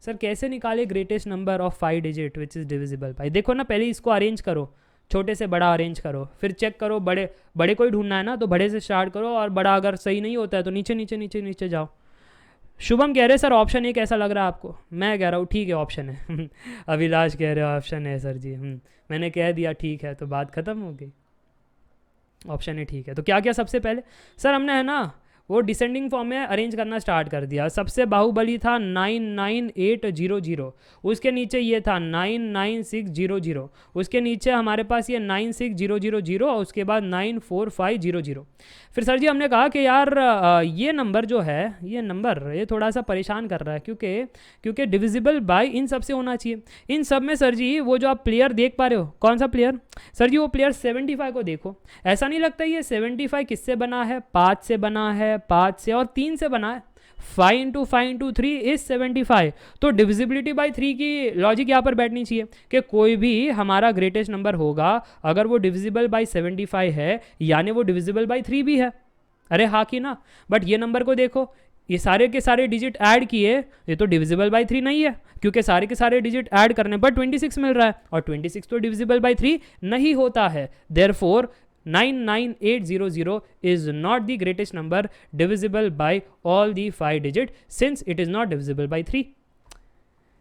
सर कैसे निकाले greatest number of 5 digit which is divisible by. देखो ना, पहले इसको अरेंज करो, छोटे से बड़ा अरेंज करो, फिर चेक करो, बड़े को ही ढूंढना है ना, तो बड़े से स्टार्ट करो, और बड़ा अगर सही नहीं होता है तो नीचे नीचे नीचे नीचे जाओ। शुभम कह रहे सर ऑप्शन 1 कैसा लग रहा है आपको, मैं कह रहा हूँ ठीक है ऑप्शन है। अभिलाष कह रहे हो ऑप्शन है सर जी, मैंने कह दिया ठीक है तो बात ख़त्म हो गई, ऑप्शन है ठीक है। तो क्या क्या सबसे पहले सर हमने है ना वो डिसेंडिंग फॉर्म में अरेंज करना स्टार्ट कर दिया। सबसे बाहुबली था 99800, उसके नीचे ये था 99600, उसके नीचे हमारे पास ये 96000 और उसके बाद 94500। फिर सर जी हमने कहा कि यार ये नंबर जो है, ये थोड़ा सा परेशान कर रहा है, क्योंकि डिविजिबल बाय इन सब से होना चाहिए। इन सब में सर जी वो जो आप प्लेयर देख पा रहे हो, कौन सा प्लेयर, सर जी वो प्लेयर 75 को देखो। ऐसा नहीं लगता ये 75 किससे बना है, 5 से बना है, 5 से और 3 से बना है। 5 × 5 × 3 इज 75। तो डिविजिबिलिटी बाय 3 की लॉजिक यहाँ पर बैठनी चाहिए कि कोई भी हमारा ग्रेटेस्ट नंबर होगा अगर वो डिविजिबल बाय 75 है, यानी वो डिविजिबल बाय 3 भी है। अरे हाँ कि ना। बट ये नंबर को देखो, ये सारे के सारे डिजिट ऐड किए, ये तो डिविजिबल बाय 3 नहीं है, क्योंकि सारे के सारे डिजिट ऐड करने पर 26 मिल रहा है, और 26 तो डिविजिबल बाय 3 नहीं होता है। Therefore 99800 is not the greatest number divisible by all the 5 digit since it is not divisible by 3।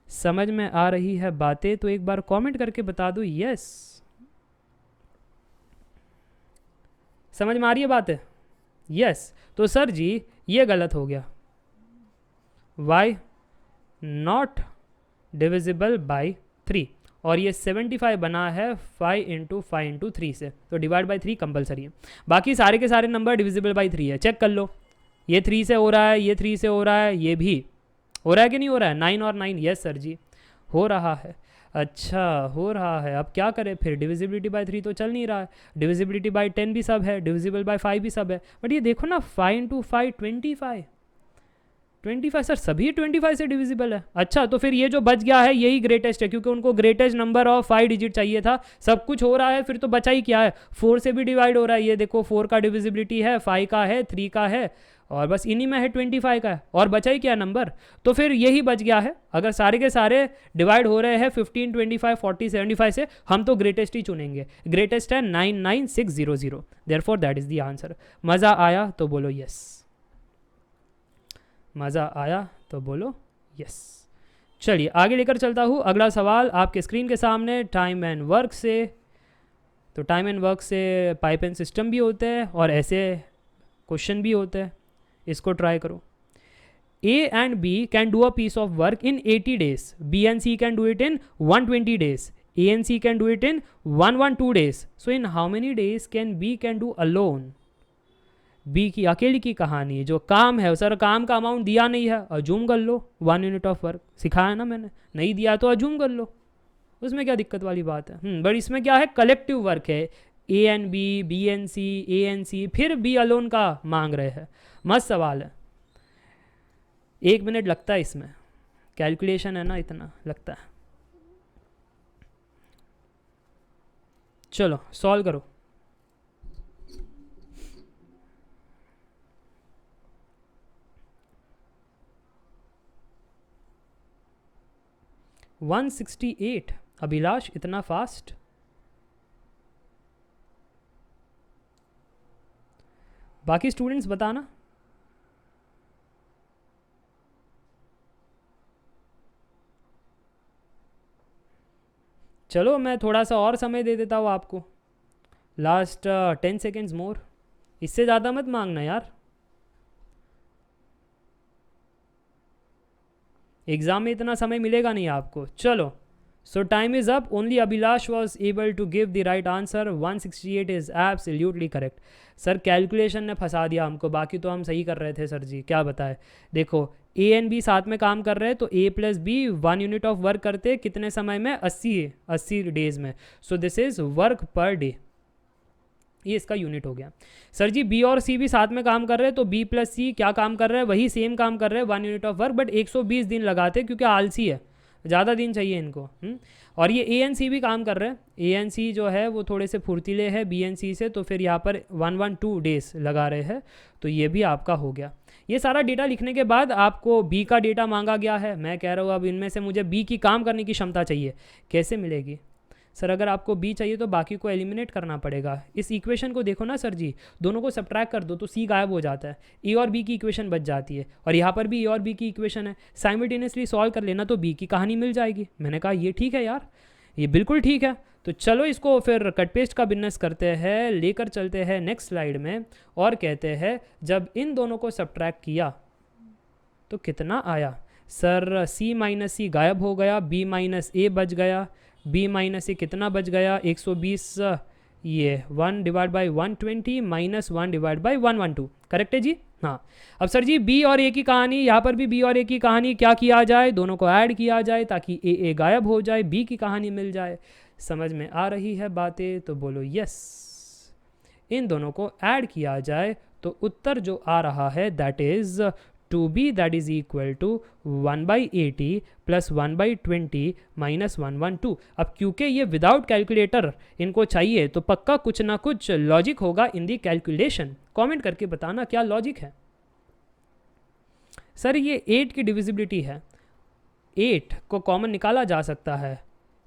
समझ में आ रही है बातें तो एक बार कमेंट करके बता दो यस। समझ में आ रही है बातें, यस। तो सर जी ये गलत हो गया, why not divisible by 3 और ये 75 बना है 5 इंटू 3 से, तो डिवाइड बाई 3 कंपलसरी है। बाकी सारे के सारे नंबर डिविजिबल बाई 3 है, चेक कर लो। ये 3 से हो रहा है, ये 3 से हो रहा है, ये भी हो रहा है कि नहीं हो रहा है? 9 और 9, यस सर जी हो रहा है। अच्छा हो रहा है, अब क्या करें फिर? डिविजिबिलिटी बाय 3 तो चल नहीं रहा है, डिविजिबिलिटी बाय 10 भी सब है, डिविजिबल बाय 5 भी सब है, बट ये देखो ना 5 इंटू 5 25 सर, सभी 25 से डिविजिबल है। अच्छा तो फिर ये जो बच गया है यही ग्रेटेस्ट है, क्योंकि उनको ग्रेटेस्ट नंबर ऑफ 5 डिजिट चाहिए था। सब कुछ हो रहा है, फिर तो बचा ही क्या है? 4 से भी डिवाइड हो रहा है, ये देखो 4 का डिविजिबिलिटी है, 5 का है, 3 का है, और बस इन्हीं में है 25 का है, और बचा ही क्या नंबर? तो फिर यही बच गया है। अगर सारे के सारे डिवाइड हो रहे हैं 15, 25, 40, 75 से, हम तो ग्रेटेस्ट ही चुनेंगे। ग्रेटेस्ट है 99600, therefore that is the answer. मज़ा आया तो बोलो यस, मज़ा आया तो बोलो यस। चलिए आगे लेकर चलता हूँ, अगला सवाल आपके स्क्रीन के सामने टाइम एंड वर्क से। तो टाइम एंड वर्क से पाइप एंड सिस्टम भी होते हैं और ऐसे क्वेश्चन भी होते हैं, इसको ट्राई करो। A and B can do a piece of work in 80 days. B and C can do it in 120 days. A and C can do it in 112 days. So in how many days can B can do alone? B की अकेली की कहानी, जो काम है सर, काम का अमाउंट दिया नहीं है, अजूम कर लो 1 यूनिट ऑफ वर्क, सिखाया ना मैंने, नहीं दिया तो अजूम कर लो, उसमें क्या दिक्कत वाली बात है। बट इसमें क्या है, कलेक्टिव वर्क है, A and B, B and C, A and C, फिर B अलोन का मांग रहे हैं। मस्त सवाल है, 1 मिनट लगता है इसमें, कैलकुलेशन है ना, इतना लगता है। चलो सॉल्व करो। वन 168, अभिलाष इतना फास्ट? बाकी स्टूडेंट्स बताना। चलो मैं थोड़ा सा और समय दे देता हूँ आपको, लास्ट 10 सेकेंड्स मोर, इससे ज़्यादा मत मांगना यार, एग्ज़ाम में इतना समय मिलेगा नहीं आपको। चलो so time is up, only Abhilash was able to give the right answer, 168 is absolutely correct. Sir calculation ने फंसा दिया हमको, बाकी तो हम सही कर रहे थे सर जी, क्या बताए। देखो ए एंड बी साथ में काम कर रहे हैं, तो A plus B 1 unit of work करते कितने समय में? 80 डेज में। So this is work per day, ये इसका यूनिट हो गया। सर जी बी और सी भी साथ में काम कर रहे हैं, तो बी प्लस सी क्या काम कर रहे हैं? वही सेम काम कर रहे हैं, 1 यूनिट ऑफ वर्क, बट 120 दिन लगाते क्योंकि आलसी है, ज़्यादा दिन चाहिए इनको। और ये ए एन सी भी काम कर रहे हैं, ए एन सी जो है वो थोड़े से फुर्तीले हैं बी एन सी से, तो फिर यहाँ पर 112 डेज लगा रहे हैं, तो ये भी आपका हो गया। ये सारा डेटा लिखने के बाद आपको बी का डेटा मांगा गया है। मैं कह रहा हूँ अब इनमें से मुझे बी की काम करने की क्षमता चाहिए, कैसे मिलेगी? सर अगर आपको बी चाहिए तो बाकी को एलिमिनेट करना पड़ेगा। इस इक्वेशन को देखो ना सर जी, दोनों को सब्ट्रैक्ट कर दो तो सी गायब हो जाता है, ए और बी की इक्वेशन बच जाती है, और यहाँ पर भी ए और बी की इक्वेशन है, साइमल्टेनियसली सॉल्व कर लेना तो बी की कहानी मिल जाएगी। मैंने कहा ये ठीक है यार, ये बिल्कुल ठीक है। तो चलो इसको फिर कट पेस्ट का बिजनेस करते हैं, लेकर चलते हैं नेक्स्ट स्लाइड में, और कहते हैं जब इन दोनों को सब्ट्रैक्ट किया तो कितना आया? सर सी माइनस सी गायब हो गया, बी माइनस ए बच गया, बी माइनस ए कितना बच गया? 120, ये 1 divide by 120 minus 1 divide by 112, correct है जी? हाँ। अब सर जी बी और ए की कहानी, यहाँ पर भी बी और ए की कहानी क्या किया जाए? दोनों को ऐड किया जाए ताकि ए गायब हो जाए, बी की कहानी मिल जाए। समझ में आ रही है बातें तो बोलो यस। इन दोनों को ऐड किया जाए तो उत्तर जो आ रहा है that is 2b, that is equal to 1/80 plus 1/20 minus 112। अब क्योंकि ये विदाउट कैलकुलेटर इनको चाहिए तो पक्का कुछ ना कुछ लॉजिक होगा इन दी कैलकुलेशन। कमेंट करके बताना क्या लॉजिक है। सर ये 8 की डिविजिबिलिटी है, 8 को कॉमन निकाला जा सकता है,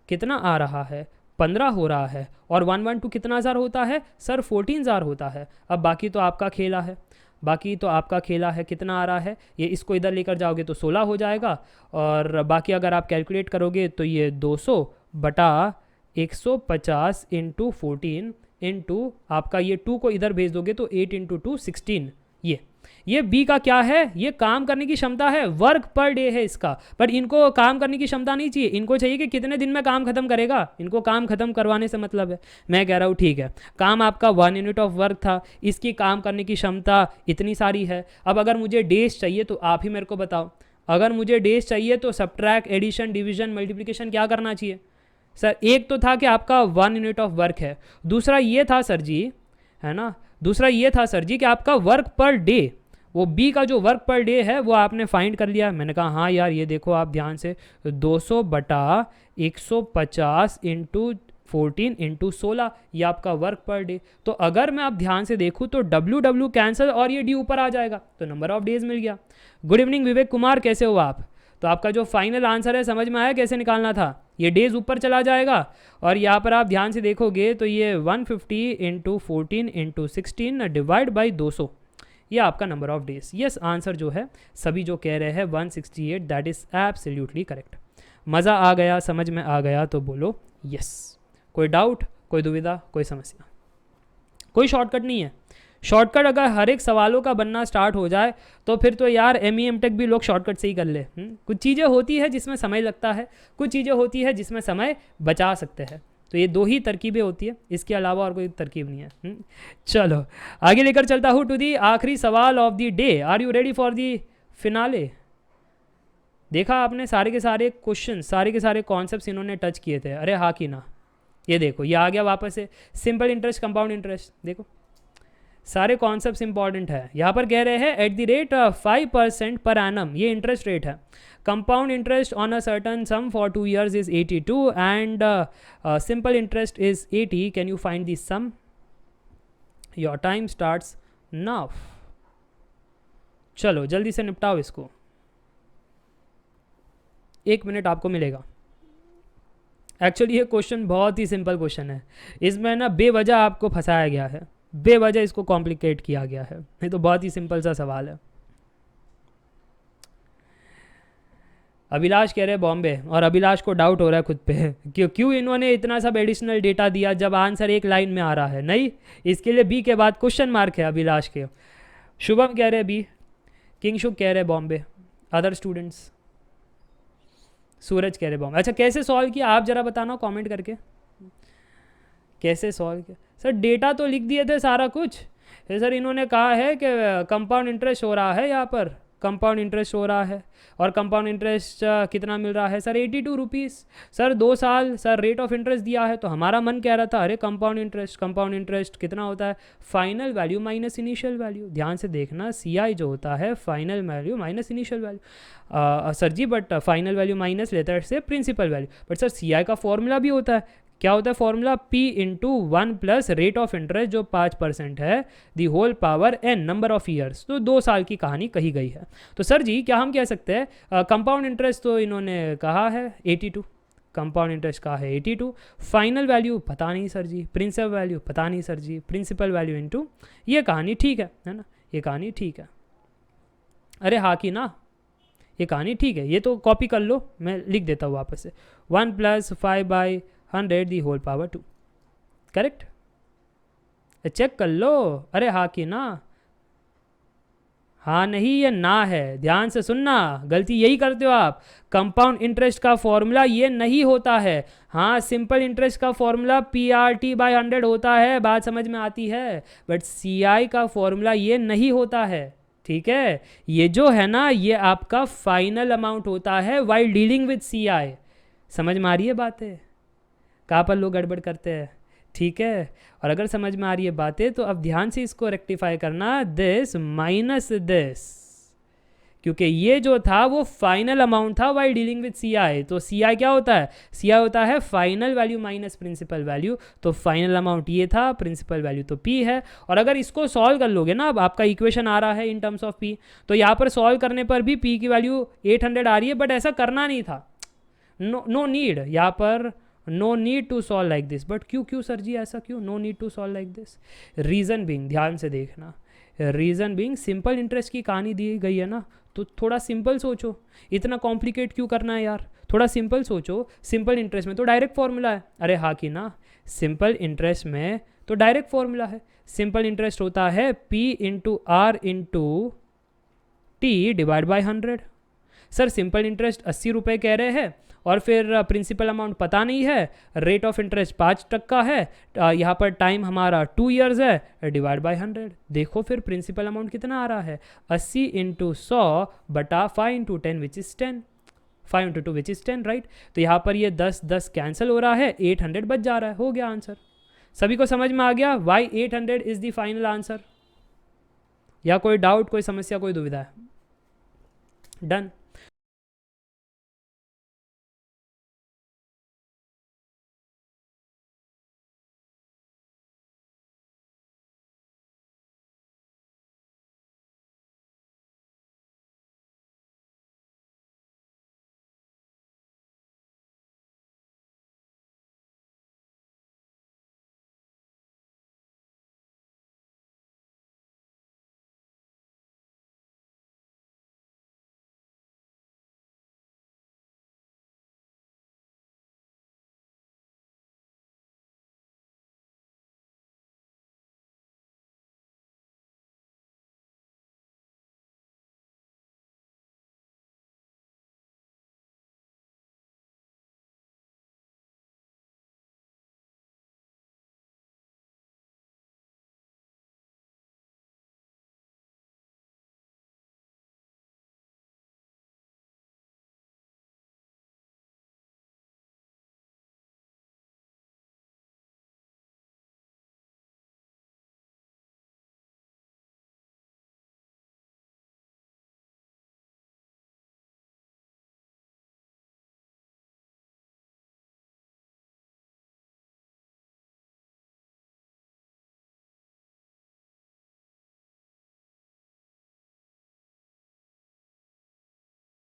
कितना आ रहा है? 15 हो रहा है, और 112 कितना ज़ार होता है? सर 14 ज़ार होता है। अब बाकी तो आपका खेला है, बाकी तो आपका खेला है, कितना आ रहा है? ये इसको इधर लेकर जाओगे तो 16 हो जाएगा, और बाकी अगर आप कैलकुलेट करोगे तो ये 200 बटा 150 इंटू 14 इंटू आपका ये 2 को इधर भेज दोगे तो 8 इंटू 2 16, ये ये बी का क्या है, ये काम करने की क्षमता है, वर्क पर डे है इसका, बट इनको काम करने की क्षमता नहीं चाहिए, इनको चाहिए कि कितने दिन में काम खत्म करेगा, इनको काम खत्म करवाने से मतलब है। मैं कह रहा हूँ ठीक है, काम आपका 1 यूनिट ऑफ वर्क था, इसकी काम करने की क्षमता इतनी सारी है। अब अगर मुझे डेज चाहिए तो आप ही मेरे को बताओ, अगर मुझे डेज चाहिए तो सब्ट्रैक्ट, एडिशन, डिवीजन, मल्टीप्लिकेशन क्या करना चाहिए सर? एक तो था कि आपका 1 यूनिट ऑफ वर्क है, दूसरा ये था सर जी, है ना, दूसरा ये था सर जी कि आपका वर्क पर डे, वो बी का जो वर्क पर डे है वो आपने फाइंड कर लिया। मैंने कहा हाँ यार, ये देखो आप ध्यान से, 200 बटा 150 इंटू 14 इंटू 16, ये आपका वर्क पर डे। तो अगर मैं आप ध्यान से देखूँ तो डब्ल्यू कैंसिल और ये डी ऊपर आ जाएगा, तो नंबर ऑफ डेज मिल गया। गुड इवनिंग विवेक कुमार, कैसे हो आप? तो आपका जो फाइनल आंसर है समझ में आया कैसे निकालना था, ये डेज ऊपर चला जाएगा और यहाँ पर आप ध्यान से देखोगे तो ये 150 इंटू 14 इंटू 16 डिवाइड बाई 200, ये आपका number of days. Yes, answer जो है सभी जो कह रहे हैं 168, दैट इज़ एब्सोल्युटली करेक्ट। मज़ा आ गया, समझ में आ गया तो बोलो यस। कोई डाउट, कोई दुविधा, कोई समस्या? कोई शॉर्टकट नहीं है। शॉर्टकट अगर हर एक सवालों का बनना स्टार्ट हो जाए तो फिर तो यार MEM टेक भी लोग शॉर्टकट से ही कर ले। कुछ चीज़ें होती है जिसमें समय लगता है, कुछ चीज़ें होती है जिसमें समय बचा सकते हैं, तो ये 2 ही तरकीबें होती है, इसके अलावा और कोई तरकीब नहीं है। चलो आगे लेकर चलता हूँ टू दी आखिरी सवाल of the day. Are you ready for the finale? देखा आपने सारे के सारे क्वेश्चन, सारे के सारे कॉन्सेप्ट्स इन्होंने टच किए थे, अरे हाँ कि ना? ये देखो ये आ गया वापस से, सिंपल इंटरेस्ट, कंपाउंड इंटरेस्ट, देखो सारे कॉन्सेप्ट्स इंपॉर्टेंट है। यहाँ पर कह रहे हैं at the rate 5% per annum, ये इंटरेस्ट रेट है। Compound interest on a certain sum for 2 years is 82 and simple interest is 80। Can you find this sum? Your time starts now. चलो जल्दी से निपटाओ इसको, 1 मिनट आपको मिलेगा। एक्चुअली ये क्वेश्चन बहुत ही सिंपल क्वेश्चन है, इसमें ना बेवजह आपको फंसाया गया है, बेवजह इसको कॉम्प्लिकेट किया गया है, नहीं तो बहुत ही सिंपल सा सवाल है। अभिलाष कह रहे हैं बॉम्बे, और अभिलाष को डाउट हो रहा है खुद पे क्यों इन्होंने इतना सब एडिशनल डेटा दिया जब आंसर एक लाइन में आ रहा है। नहीं, इसके लिए बी के बाद क्वेश्चन मार्क है अभिलाष के। शुभम कह रहे हैं बी, किंगशुक कह रहे हैं बॉम्बे, अदर स्टूडेंट्स, सूरज कह रहे बॉम्बे। अच्छा कैसे सॉल्व किया आप जरा बताना कमेंट करके, कैसे सॉल्व किया? सर डेटा तो लिख दिए थे सारा कुछ, सर इन्होंने कहा है कि कंपाउंड इंटरेस्ट हो रहा है, यहाँ पर कंपाउंड इंटरेस्ट हो रहा है, और कंपाउंड इंटरेस्ट कितना मिल रहा है सर? 82 रुपीज़ सर, 2 साल सर रेट ऑफ इंटरेस्ट दिया है। तो हमारा मन कह रहा था अरे कंपाउंड इंटरेस्ट कितना होता है? Final value minus initial value. ध्यान से देखना, CI जो होता है final value minus initial value. Sir ji but final value minus लेता है से principal value, but sir CI का फॉर्मूला भी होता है, क्या होता है formula? P into 1 plus rate of interest जो 5% है, the whole power n number of years. तो 2 साल की कहानी कही गई है। तो सर जी क्या हम कह सकते हैं कंपाउंड इंटरेस्ट तो इन्होंने कहा है 82, कंपाउंड इंटरेस्ट कहा है 82, फाइनल वैल्यू पता नहीं सर जी, प्रिंसिपल वैल्यू पता नहीं सर जी, प्रिंसिपल वैल्यू इंटू, ये कहानी ठीक है ना? ये कहानी ठीक है, अरे हाँ कि ना? ये कहानी ठीक है, ये तो कॉपी कर लो, मैं लिख देता हूँ वापस से, 1 plus 5/100 the whole power 2, correct? Check कर लो, अरे हाँ कि ना? हाँ नहीं ये ना है, ध्यान से सुनना, गलती यही करते हो आप। कंपाउंड इंटरेस्ट का फॉर्मूला ये नहीं होता है। हाँ सिंपल इंटरेस्ट का फॉर्मूला PRT/100 होता है, बात समझ में आती है, बट CI का फॉर्मूला ये नहीं होता है, ठीक है? ये जो है ना ये आपका फाइनल अमाउंट होता है वाइल डीलिंग विद CI। समझ में आ रही है बातें? कहाँ पर लोग गड़बड़ करते हैं, ठीक है? और अगर समझ में आ रही है बातें तो अब ध्यान से इसको रेक्टिफाई करना, दिस माइनस दिस, क्योंकि ये जो था वो फाइनल अमाउंट था वाइल डीलिंग विद CI। तो CI क्या होता है? CI होता है final value minus principal value. तो फाइनल अमाउंट ये था, प्रिंसिपल वैल्यू तो P है। और अगर इसको सॉल्व कर लोगे ना, अब आपका इक्वेशन आ रहा है इन टर्म्स ऑफ P, तो यहाँ पर सॉल्व करने पर भी P की वैल्यू 800 आ रही है, बट ऐसा करना नहीं था, नो नीड, यहाँ पर no need to solve like this. But क्यों सर जी ऐसा क्यों? No need to solve like this, reason being, ध्यान से देखना, रीज़न बीइंग सिंपल इंटरेस्ट की कहानी दी गई है ना, तो थोड़ा सिंपल सोचो, इतना कॉम्प्लिकेट क्यों करना है यार? थोड़ा सिंपल सोचो। सिंपल इंटरेस्ट में तो डायरेक्ट फॉर्मूला है, अरे हाँ कि ना? सिंपल इंटरेस्ट में तो डायरेक्ट फॉर्मूला है, सिंपल इंटरेस्ट होता है P into R into T divide by 100। Sir simple interest 80 रुपये कह रहे हैं और फिर प्रिंसिपल अमाउंट पता नहीं है, रेट ऑफ इंटरेस्ट 5% है, यहाँ पर टाइम हमारा 2 ईयर्स है, डिवाइड बाई 100। देखो फिर प्रिंसिपल अमाउंट कितना आ रहा है, 80 इंटू 100 बटा 5 into 10 which is 10, 5 into 2 which is 10, right. तो यहाँ पर ये 10 कैंसिल हो रहा है, 800 बच जा रहा है, हो गया आंसर। सभी को समझ में आ गया Y 800 is the final answer, या कोई डाउट, कोई समस्या, कोई दुविधा है? डन।